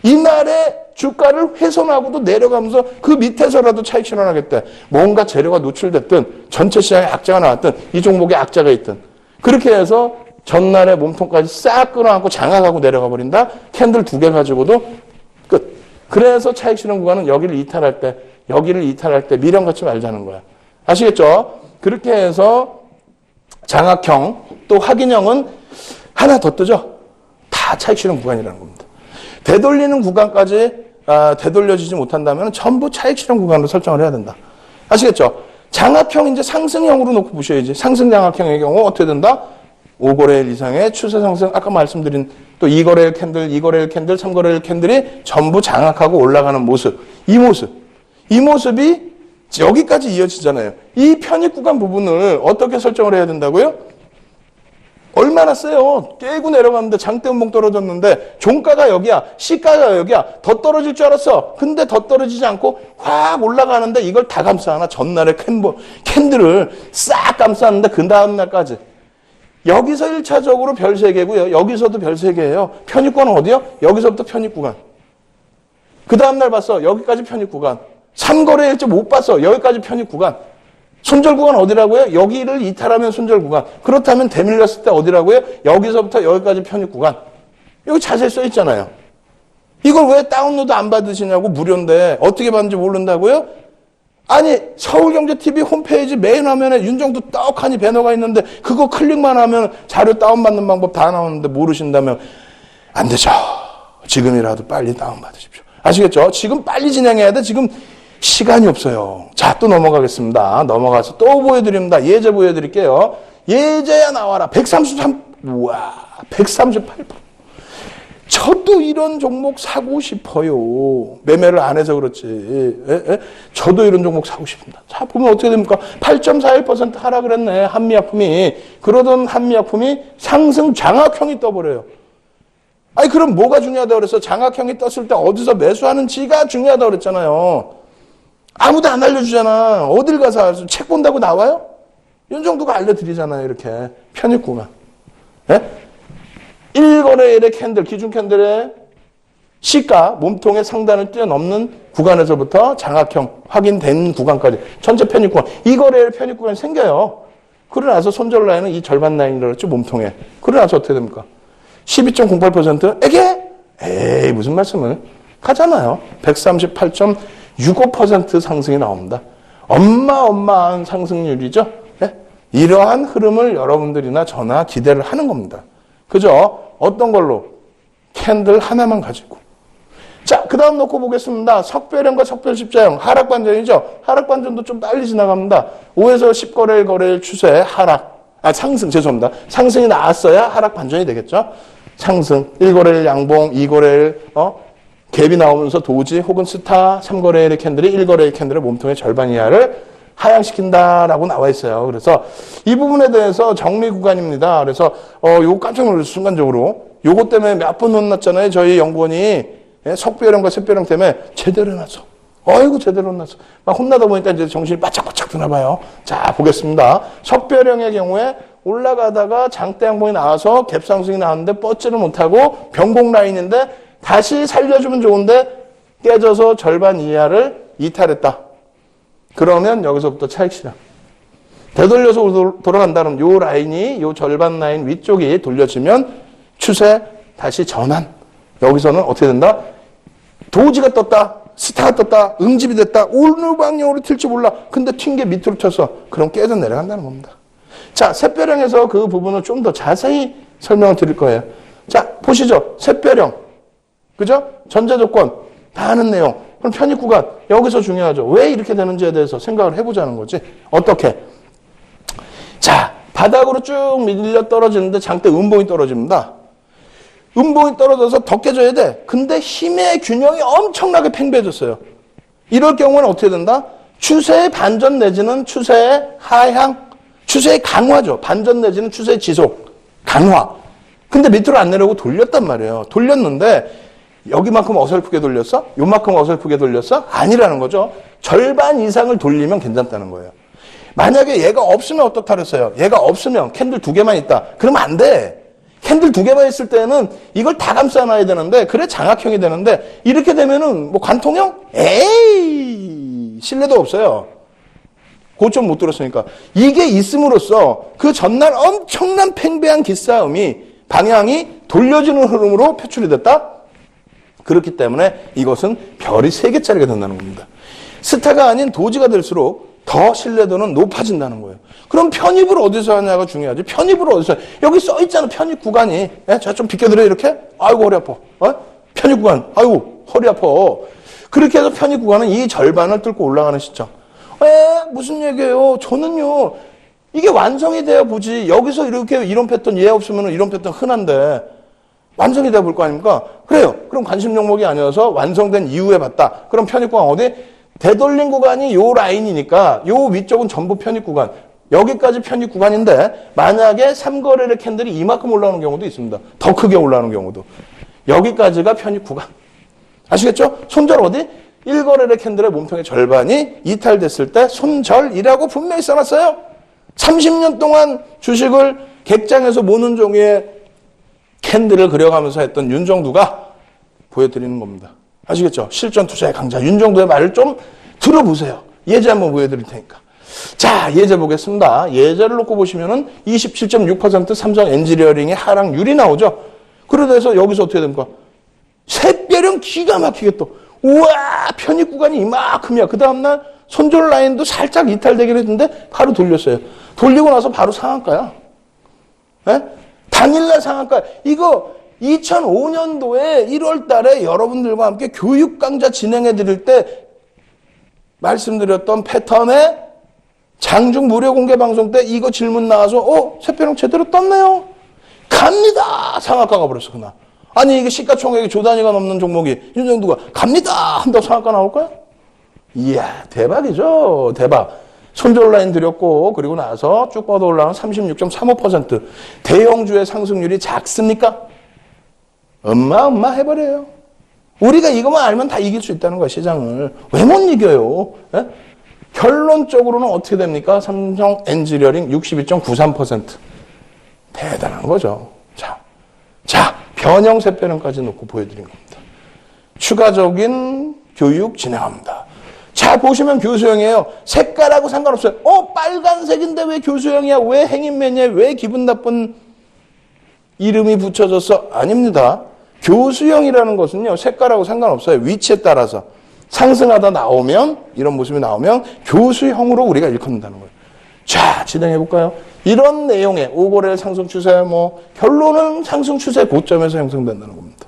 이날의 주가를 훼손하고도 내려가면서 그 밑에서라도 차익 실현하겠다. 뭔가 재료가 노출됐든 전체 시장에 악재가 나왔든 이 종목에 악재가 있든 그렇게 해서 전날의 몸통까지 싹 끌어안고 장악하고 내려가 버린다. 캔들 2개 가지고도 끝. 그래서 차익 실현 구간은 여기를 이탈할 때 미련 갖지 말자는 거야. 아시겠죠? 그렇게 해서 장악형 또 확인형은 하나 더 뜨죠? 다 차익 실현 구간이라는 겁니다. 되돌리는 구간까지 되돌려지지 못한다면 전부 차익 실현 구간으로 설정을 해야 된다. 아시겠죠? 장악형 이제 상승형으로 놓고 보셔야지. 상승 장악형의 경우 어떻게 된다? 5거래일 이상의 추세 상승, 아까 말씀드린 또 2거래일 캔들, 2거래일 캔들, 3거래일 캔들이 전부 장악하고 올라가는 모습. 이 모습이 여기까지 이어지잖아요. 이 편입 구간 부분을 어떻게 설정을 해야 된다고요? 얼마나 세요? 깨고 내려갔는데 장대 음봉 떨어졌는데 종가가 여기야, 시가가 여기야. 더 떨어질 줄 알았어. 근데 더 떨어지지 않고 확 올라가는데 이걸 다 감싸나? 전날에 캔들을 싹 감쌌는데 그 다음날까지. 여기서 1차적으로 별 3개고요. 여기서도 별 3개예요. 편입구간은 어디요? 여기서부터 편입구간. 그 다음날 봤어. 여기까지 편입구간. 3거래일째 못 봤어. 여기까지 편입구간. 손절구간 어디라고요? 여기를 이탈하면 손절구간. 그렇다면 대밀렸을 때 어디라고요? 여기서부터 여기까지 편입구간. 여기 자세히 써 있잖아요. 이걸 왜 다운로드 안 받으시냐고. 무료인데 어떻게 받는지 모른다고요? 아니 서울경제TV 홈페이지 메인 화면에 윤정두 떡하니 배너가 있는데 그거 클릭만 하면 자료 다운받는 방법 다 나오는데 모르신다면 안 되죠. 지금이라도 빨리 다운받으십시오. 아시겠죠? 지금 빨리 진행해야 돼. 지금 시간이 없어요. 자, 또 넘어가겠습니다. 넘어가서 또 보여드립니다. 예제 보여드릴게요. 예제야 나와라. 133, 우와, 138%. 저도 이런 종목 사고 싶어요. 매매를 안 해서 그렇지. 저도 이런 종목 사고 싶습니다. 자, 보면 어떻게 됩니까? 8.41% 하락을 했네. 한미약품이. 그러던 한미약품이 상승 장악형이 떠버려요. 아니, 그럼 뭐가 중요하다고 그랬어? 장악형이 떴을 때 어디서 매수하는지가 중요하다고 그랬잖아요. 아무도 안 알려주잖아. 어딜 가서 책 본다고 나와요? 윤정두가 알려드리잖아요. 이렇게. 편입구간. 예? 1거래일의 캔들, 기준 캔들의 시가, 몸통의 상단을 뛰어넘는 구간에서부터 장악형, 확인된 구간까지. 전체 편입구간. 2거래일 편입구간이 생겨요. 그러고 나서 손절 라인은 이 절반 라인이라고 그랬죠. 몸통에. 그러고 나서 어떻게 됩니까? 12.08%에게? 에이, 무슨 말씀을. 가잖아요. 138.65% 상승이 나옵니다. 어마어마한 상승률이죠. 네? 이러한 흐름을 여러분들이나 저나 기대를 하는 겁니다. 그죠? 어떤 걸로? 캔들 하나만 가지고. 자, 그 다음 놓고 보겠습니다. 석별형과 석별십자형. 하락반전이죠? 하락반전도 좀 빨리 지나갑니다. 5에서 10거래일 거래일 추세 상승, 죄송합니다. 상승이 나왔어야 하락반전이 되겠죠? 상승. 1거래일 양봉, 2거래일, 갭이 나오면서 도지 혹은 스타 3거래일의 캔들이 1거래일 캔들의 몸통의 절반 이하를 하향시킨다라고 나와 있어요. 그래서 이 부분에 대해서 정리 구간입니다. 그래서 요거 깜짝 놀랐어요. 순간적으로. 요거 때문에 몇 번 혼났잖아요. 저희 연구원이 석별형과 샛별형 때문에 제대로 해놨어. 어이구 제대로 혼났어. 막 혼나다 보니까 이제 정신이 바짝바짝 드나 봐요. 자 보겠습니다. 석별형의 경우에 올라가다가 장대 양봉이 나와서 갭상승이 나왔는데 뻗지를 못하고 변곡 라인인데 다시 살려주면 좋은데 깨져서 절반 이하를 이탈했다. 그러면 여기서부터 차익 실현. 되돌려서 돌아간다는 요 라인이 요 절반 라인 위쪽이 돌려지면 추세 다시 전환. 여기서는 어떻게 된다? 도지가 떴다. 스타가 떴다. 응집이 됐다. 어느 방향으로 튈지 몰라. 근데 튄 게 밑으로 튀었어. 그럼 깨져 내려간다는 겁니다. 자, 샛별형에서 그 부분을 좀 더 자세히 설명을 드릴 거예요. 자, 보시죠. 샛별형. 그죠? 전제조건 다 아는 내용. 그럼 편입구간 여기서 중요하죠. 왜 이렇게 되는지에 대해서 생각을 해보자는 거지. 어떻게? 자, 바닥으로 쭉 밀려 떨어지는데 장대 음봉이 떨어집니다. 음봉이 떨어져서 더 깨져야 돼. 근데 힘의 균형이 엄청나게 팽배해졌어요. 이럴 경우는 어떻게 된다? 추세의 반전 내지는 추세의 하향, 추세의 강화죠. 반전 내지는 추세의 지속, 강화. 근데 밑으로 안 내려오고 돌렸단 말이에요. 돌렸는데 여기만큼 어설프게 돌렸어? 요만큼 어설프게 돌렸어? 아니라는 거죠. 절반 이상을 돌리면 괜찮다는 거예요. 만약에 얘가 없으면 어떻다 그랬어요? 얘가 없으면 캔들 2개만 있다. 그러면 안 돼. 캔들 2개만 있을 때는 이걸 다 감싸놔야 되는데 그래 장악형이 되는데 이렇게 되면은 뭐 관통형? 에이 신뢰도 없어요. 고점 못 들었으니까. 이게 있음으로써 그 전날 엄청난 팽배한 기싸움이 방향이 돌려지는 흐름으로 표출이 됐다? 그렇기 때문에 이것은 별이 3개짜리가 된다는 겁니다. 스타가 아닌 도지가 될수록 더 신뢰도는 높아진다는 거예요. 그럼 편입을 어디서 하냐가 중요하지. 편입을 어디서 해? 여기 써 있잖아. 편입 구간이. 자, 좀 비켜드려 이렇게. 아이고 허리 아파. 편입 구간. 아이고 허리 아파. 그렇게 해서 편입 구간은 이 절반을 뚫고 올라가는 시점. 무슨 얘기예요? 저는요. 이게 완성이 돼야 보지. 여기서 이렇게 이런 패턴 얘 없으면 이런 패턴 흔한데 완성이 돼야 볼 거 아닙니까? 그래요. 그럼 관심 종목이 아니어서 완성된 이후에 봤다. 그럼 편입 구간 어디? 되돌린 구간이 요 라인이니까 요 위쪽은 전부 편입 구간. 여기까지 편입 구간인데 만약에 3거래일 캔들이 이만큼 올라오는 경우도 있습니다. 더 크게 올라오는 경우도. 여기까지가 편입 구간. 아시겠죠? 손절 어디? 1거래일 캔들의 몸통의 절반이 이탈됐을 때 손절이라고 분명히 써놨어요. 30년 동안 주식을 객장에서 모는 종이의 캔들을 그려가면서 했던 윤정두가 보여드리는 겁니다. 아시겠죠? 실전 투자의 강자 윤정두의 말을 좀 들어보세요. 예제 한번 보여드릴 테니까. 자, 예제 보겠습니다. 예제를 놓고 보시면은 27.6% 삼성 엔지니어링의 하락률이 나오죠. 그러다 해서 여기서 어떻게 됩니까? 샛별은 기가 막히게 또 우와 편입 구간이 이만큼이야. 그 다음날 손절 라인도 살짝 이탈되긴 했는데 바로 돌렸어요. 돌리고 나서 바로 상한가야. 네? 당일날 상한가. 이거 2005년도에 1월 달에 여러분들과 함께 교육 강좌 진행해 드릴 때 말씀드렸던 패턴의 장중 무료 공개 방송 때 이거 질문 나와서 샛별은 제대로 떴네요. 갑니다. 상한가 가버렸어 그날. 아니 이게 시가총액이 조 단위가 넘는 종목이 윤정두가 갑니다 한다고 상한가 나올까요? 이야 대박이죠. 대박. 손절 라인 드렸고 그리고 나서 쭉 뻗어 올라온 36.35%. 대형주의 상승률이 작습니까? 해버려요. 우리가 이것만 알면 다 이길 수 있다는 거야 시장을. 왜 못 이겨요? 예? 결론적으로는 어떻게 됩니까? 삼성 엔지니어링 62.93%. 대단한 거죠. 자, 변형 샛별형까지 놓고 보여드린 겁니다. 추가적인 교육 진행합니다. 자, 보시면 교수형이에요. 색깔하고 상관없어요. 빨간색인데 왜 교수형이야? 왜 행인맨이야? 왜 기분 나쁜 이름이 붙여졌어? 아닙니다. 교수형이라는 것은요, 색깔하고 상관없어요. 위치에 따라서. 상승하다 나오면, 이런 모습이 나오면 교수형으로 우리가 일컫는다는 거예요. 자, 진행해볼까요? 이런 내용의 5거래일 상승 추세, 결론은 상승 추세 고점에서 형성된다는 겁니다.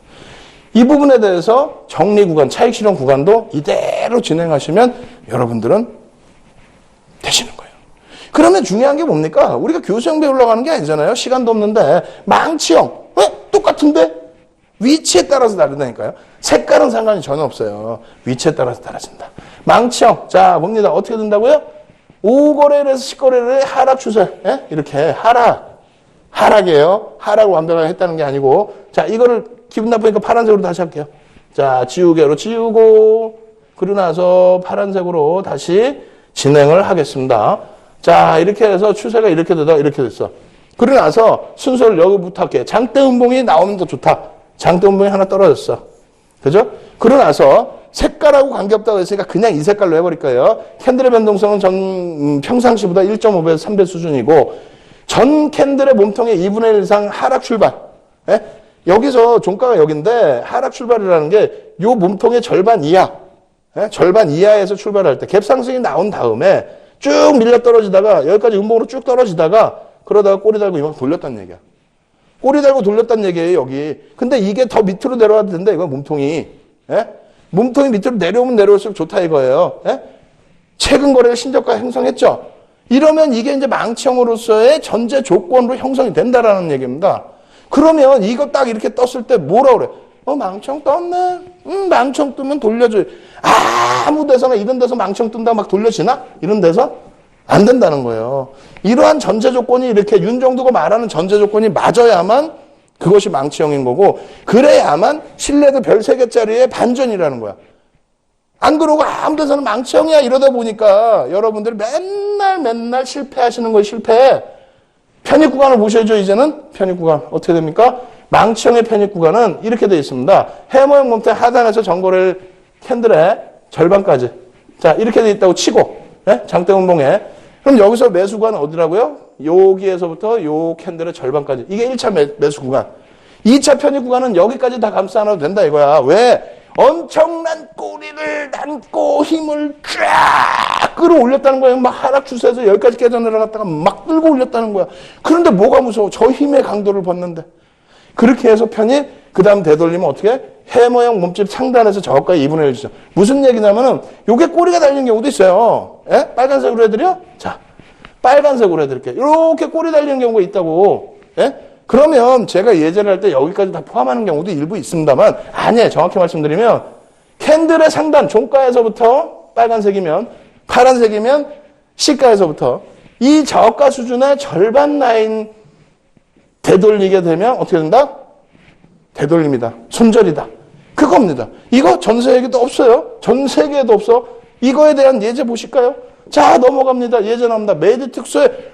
이 부분에 대해서 정리 구간, 차익 실현 구간도 이대로 진행하시면 여러분들은 되시는 거예요. 그러면 중요한 게 뭡니까? 우리가 교수형 배우려고 하는 게 아니잖아요. 시간도 없는데. 망치형. 똑같은데? 위치에 따라서 다르다니까요. 색깔은 상관이 전혀 없어요. 위치에 따라서 달라진다. 망치형. 자, 봅니다. 어떻게 된다고요? 5거래일에서 10거래일의 하락 추세. 이렇게 하락이에요. 하락을 완벽하게 했다는 게 아니고. 자, 이거를 기분 나쁘니까 파란색으로 다시 할게요. 자, 지우개로 지우고, 그러고 나서 파란색으로 다시 진행을 하겠습니다. 자, 이렇게 해서 추세가 이렇게 되다가 이렇게 됐어. 그러고 나서 순서를 여기부터 할게요. 장대 음봉이 나오면 더 좋다. 장대 음봉이 하나 떨어졌어. 그죠? 그러고 나서 색깔하고 관계없다고 했으니까 그냥 이 색깔로 해버릴 거예요. 캔들의 변동성은 평상시보다 1.5배에서 3배 수준이고, 전 캔들의 몸통의 2분의 1 이상 하락 출발. 여기서 종가가 여기인데 하락 출발이라는 게 요 몸통의 절반 이하, 절반 이하에서 출발할 때 갭상승이 나온 다음에 쭉 밀려 떨어지다가 여기까지 음봉으로 쭉 떨어지다가 그러다가 꼬리 달고 이만큼 돌렸다는 얘기야. 꼬리 달고 돌렸다는 얘기예요, 여기. 근데 이게 더 밑으로 내려와도 된다, 이거 몸통이. 몸통이 밑으로 내려오면 내려올수록 좋다 이거예요. 최근 거래일 신저가 형성했죠. 이러면 이게 이제 망치형으로서의 전제 조건으로 형성이 된다라는 얘기입니다. 그러면 이거 딱 이렇게 떴을 때 뭐라 그래? 망청 떴네? 망청 뜨면 돌려줘요. 아무 데서나 이런 데서 망청 뜬다 막 돌려지나? 이런 데서? 안 된다는 거예요. 이러한 전제 조건이 이렇게 윤정두가 말하는 전제 조건이 맞아야만 그것이 망치형인 거고, 그래야만 신뢰도 별 3개짜리의 반전이라는 거야. 안 그러고 아무 데서는 망치형이야 이러다 보니까 여러분들이 맨날 실패하시는 거예요. 실패. 편입 구간을 보셔야죠. 이제는 편입 구간 어떻게 됩니까? 망치형의 편입 구간은 이렇게 되어 있습니다. 해머형 몸통 하단에서 전거래일 캔들의 절반까지. 자, 이렇게 되어 있다고 치고, 장대 음봉에. 그럼 여기서 매수 구간은 어디라고요? 여기에서부터 요 캔들의 절반까지. 이게 1차 매수 구간. 2차 편입 구간은 여기까지 다 감싸 안아도 된다 이거야. 왜? 엄청난 꼬리를 남고 힘을 쫙 끌어올렸다는 거예요. 막 하락 추세에서 여기까지 깨져 내려갔다가 막 끌고 올렸다는 거야. 그런데 뭐가 무서워? 저 힘의 강도를 벗는데. 그렇게 해서 편입, 그 다음 되돌리면 어떻게 해? 해머형 몸집 상단에서 저까지 2분의 1 주죠. 무슨 얘기냐면은 요게 꼬리가 달린 경우도 있어요. 예? 빨간색으로 해드려? 자, 빨간색으로 해드릴게요. 이렇게 꼬리 달리는 경우가 있다고. 예? 그러면 제가 예제를 할 때 여기까지 다 포함하는 경우도 일부 있습니다만 아니에요. 정확히 말씀드리면 캔들의 상단 종가에서부터 빨간색이면 파란색이면 시가에서부터 이 저가 수준의 절반 라인 되돌리게 되면 어떻게 된다? 되돌립니다. 손절이다. 그겁니다. 이거 전 세계에도 없어요. 전 세계에도 없어. 이거에 대한 예제 보실까요? 자, 넘어갑니다. 예제 나옵니다. 매드톡스의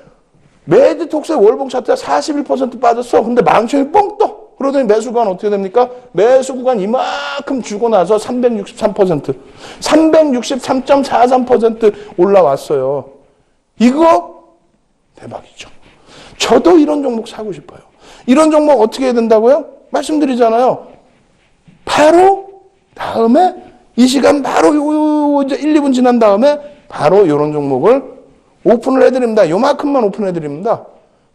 월봉 차트가 41% 빠졌어. 근데 망치형이 뻥 떠. 그러더니 매수 구간 어떻게 됩니까? 매수 구간 이만큼 주고 나서 363%, 363.43% 올라왔어요. 이거 대박이죠. 저도 이런 종목 사고 싶어요. 이런 종목 어떻게 해야 된다고요? 말씀드리잖아요. 바로 다음에 이 시간 바로 이제 1, 2분 지난 다음에 바로 이런 종목을 오픈을 해드립니다. 요만큼만 오픈해드립니다.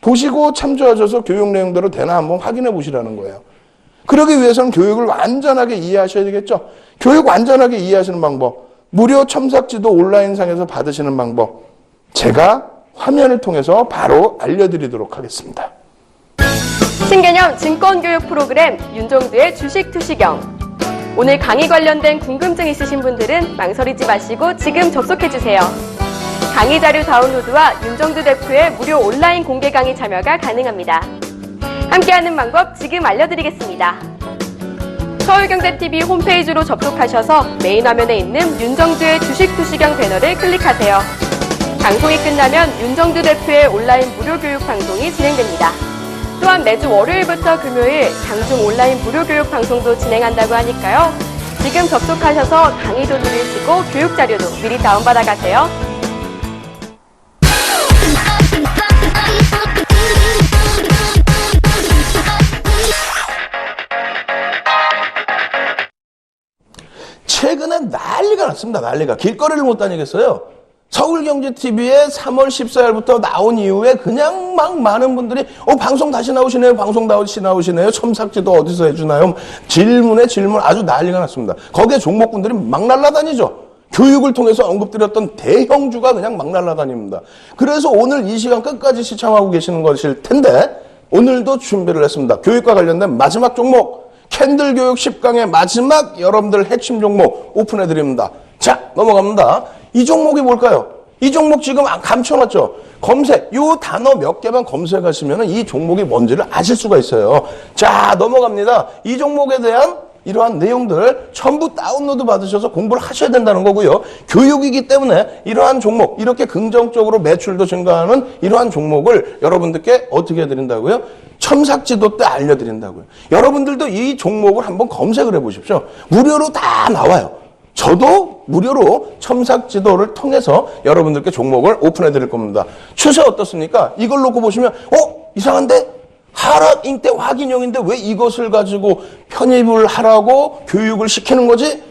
보시고 참조하셔서 교육 내용대로 되나 한번 확인해 보시라는 거예요. 그러기 위해서는 교육을 완전하게 이해하셔야 되겠죠. 교육 완전하게 이해하시는 방법, 무료 첨삭지도 온라인상에서 받으시는 방법, 제가 화면을 통해서 바로 알려드리도록 하겠습니다. 신개념 증권교육 프로그램 윤종두의 주식투시경. 오늘 강의 관련된 궁금증 있으신 분들은 망설이지 마시고 지금 접속해주세요. 강의 자료 다운로드와 윤종두 대표의 무료 온라인 공개 강의 참여가 가능합니다. 함께하는 방법 지금 알려드리겠습니다. 서울경제TV 홈페이지로 접속하셔서 메인 화면에 있는 윤종두의 주식투시경 배너를 클릭하세요. 방송이 끝나면 윤종두 대표의 온라인 무료 교육 방송이 진행됩니다. 또한 매주 월요일부터 금요일 장중 온라인 무료 교육 방송도 진행한다고 하니까요. 지금 접속하셔서 강의도 들으시고 교육 자료도 미리 다운받아 가세요. 최근에 난리가 났습니다. 난리가. 길거리를 못 다니겠어요. 서울경제TV에 3월 14일부터 나온 이후에 그냥 막 많은 분들이 방송 다시 나오시네요. 방송 다시 나오시네요. 첨삭지도 어디서 해주나요? 질문에 질문 아주 난리가 났습니다. 거기에 종목군들이 막 날아다니죠. 교육을 통해서 언급드렸던 대형주가 그냥 막 날아다닙니다. 그래서 오늘 이 시간 끝까지 시청하고 계시는 것일 텐데 오늘도 준비를 했습니다. 교육과 관련된 마지막 종목 캔들 교육 10강의 마지막 여러분들 핵심 종목 오픈해드립니다. 자, 넘어갑니다. 이 종목이 뭘까요? 이 종목 지금 감춰놨죠? 검색, 요 단어 몇 개만 검색하시면 이 종목이 뭔지를 아실 수가 있어요. 자, 넘어갑니다. 이 종목에 대한 이러한 내용들 전부 다운로드 받으셔서 공부를 하셔야 된다는 거고요. 교육이기 때문에 이러한 종목, 이렇게 긍정적으로 매출도 증가하는 이러한 종목을 여러분들께 어떻게 해드린다고요? 첨삭지도 때 알려드린다고요. 여러분들도 이 종목을 한번 검색을 해보십시오. 무료로 다 나와요. 저도 무료로 첨삭 지도를 통해서 여러분들께 종목을 오픈해 드릴 겁니다. 추세 어떻습니까? 이걸 놓고 보시면 이상한데? 하락 잉태 확인형인데 왜 이것을 가지고 편입을 하라고 교육을 시키는 거지?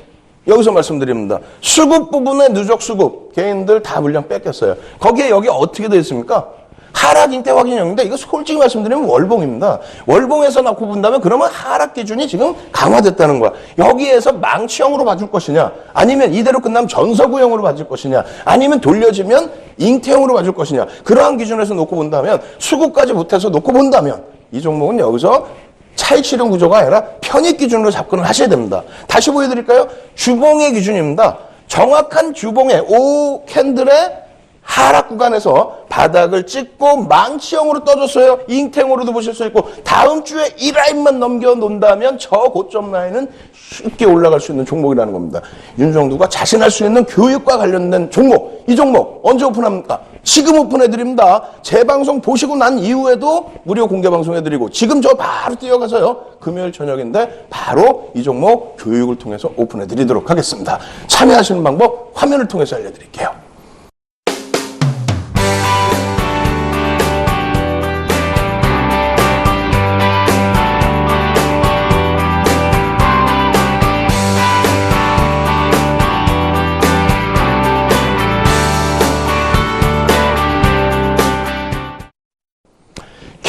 여기서 말씀드립니다. 수급 부분에 누적 수급 개인들 다 물량 뺏겼어요. 거기에 여기 어떻게 되어 있습니까? 하락 잉태 확인형인데 이거 솔직히 말씀드리면 월봉입니다. 월봉에서 놓고 본다면 그러면 하락 기준이 지금 강화됐다는 거야. 여기에서 망치형으로 봐줄 것이냐 아니면 이대로 끝나면 전서구형으로 봐줄 것이냐 아니면 돌려지면 잉태형으로 봐줄 것이냐 그러한 기준에서 놓고 본다면 수급까지 못해서 놓고 본다면 이 종목은 여기서 차익 실현 구조가 아니라 편입 기준으로 접근을 하셔야 됩니다. 다시 보여드릴까요? 주봉의 기준입니다. 정확한 주봉의 5 캔들의 하락 구간에서 바닥을 찍고 망치형으로 떠줬어요. 잉태형으로도 보실 수 있고 다음 주에 이 라인만 넘겨놓는다면 저 고점 라인은 쉽게 올라갈 수 있는 종목이라는 겁니다. 윤종두가 자신할 수 있는 교육과 관련된 종목, 이 종목 언제 오픈합니까? 지금 오픈해드립니다. 제 방송 보시고 난 이후에도 무료 공개 방송해드리고 지금 저 바로 뛰어가서요. 금요일 저녁인데 바로 이 종목 교육을 통해서 오픈해드리도록 하겠습니다. 참여하시는 방법 화면을 통해서 알려드릴게요.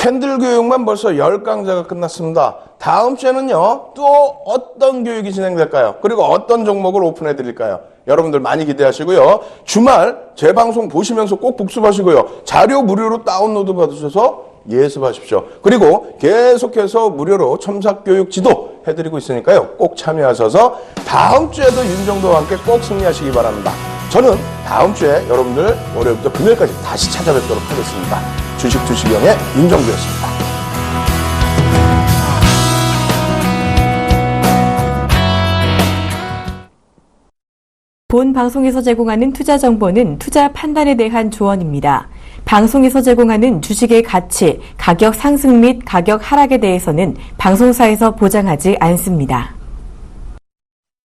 캔들 교육만 벌써 10강좌가 끝났습니다. 다음 주에는요, 또 어떤 교육이 진행될까요? 그리고 어떤 종목을 오픈해 드릴까요? 여러분들 많이 기대하시고요. 주말 제 방송 보시면서 꼭 복습하시고요. 자료 무료로 다운로드 받으셔서 예습하십시오. 그리고 계속해서 무료로 첨삭교육 지도 해드리고 있으니까요. 꼭 참여하셔서 다음 주에도 윤정도와 함께 꼭 승리하시기 바랍니다. 저는 다음 주에 여러분들 월요일부터 금요일까지 다시 찾아뵙도록 하겠습니다. 주식 투시경의 윤정도였습니다. 본 방송에서 제공하는 투자 정보는 투자 판단에 대한 조언입니다. 방송에서 제공하는 주식의 가치, 가격 상승 및 가격 하락에 대해서는 방송사에서 보장하지 않습니다.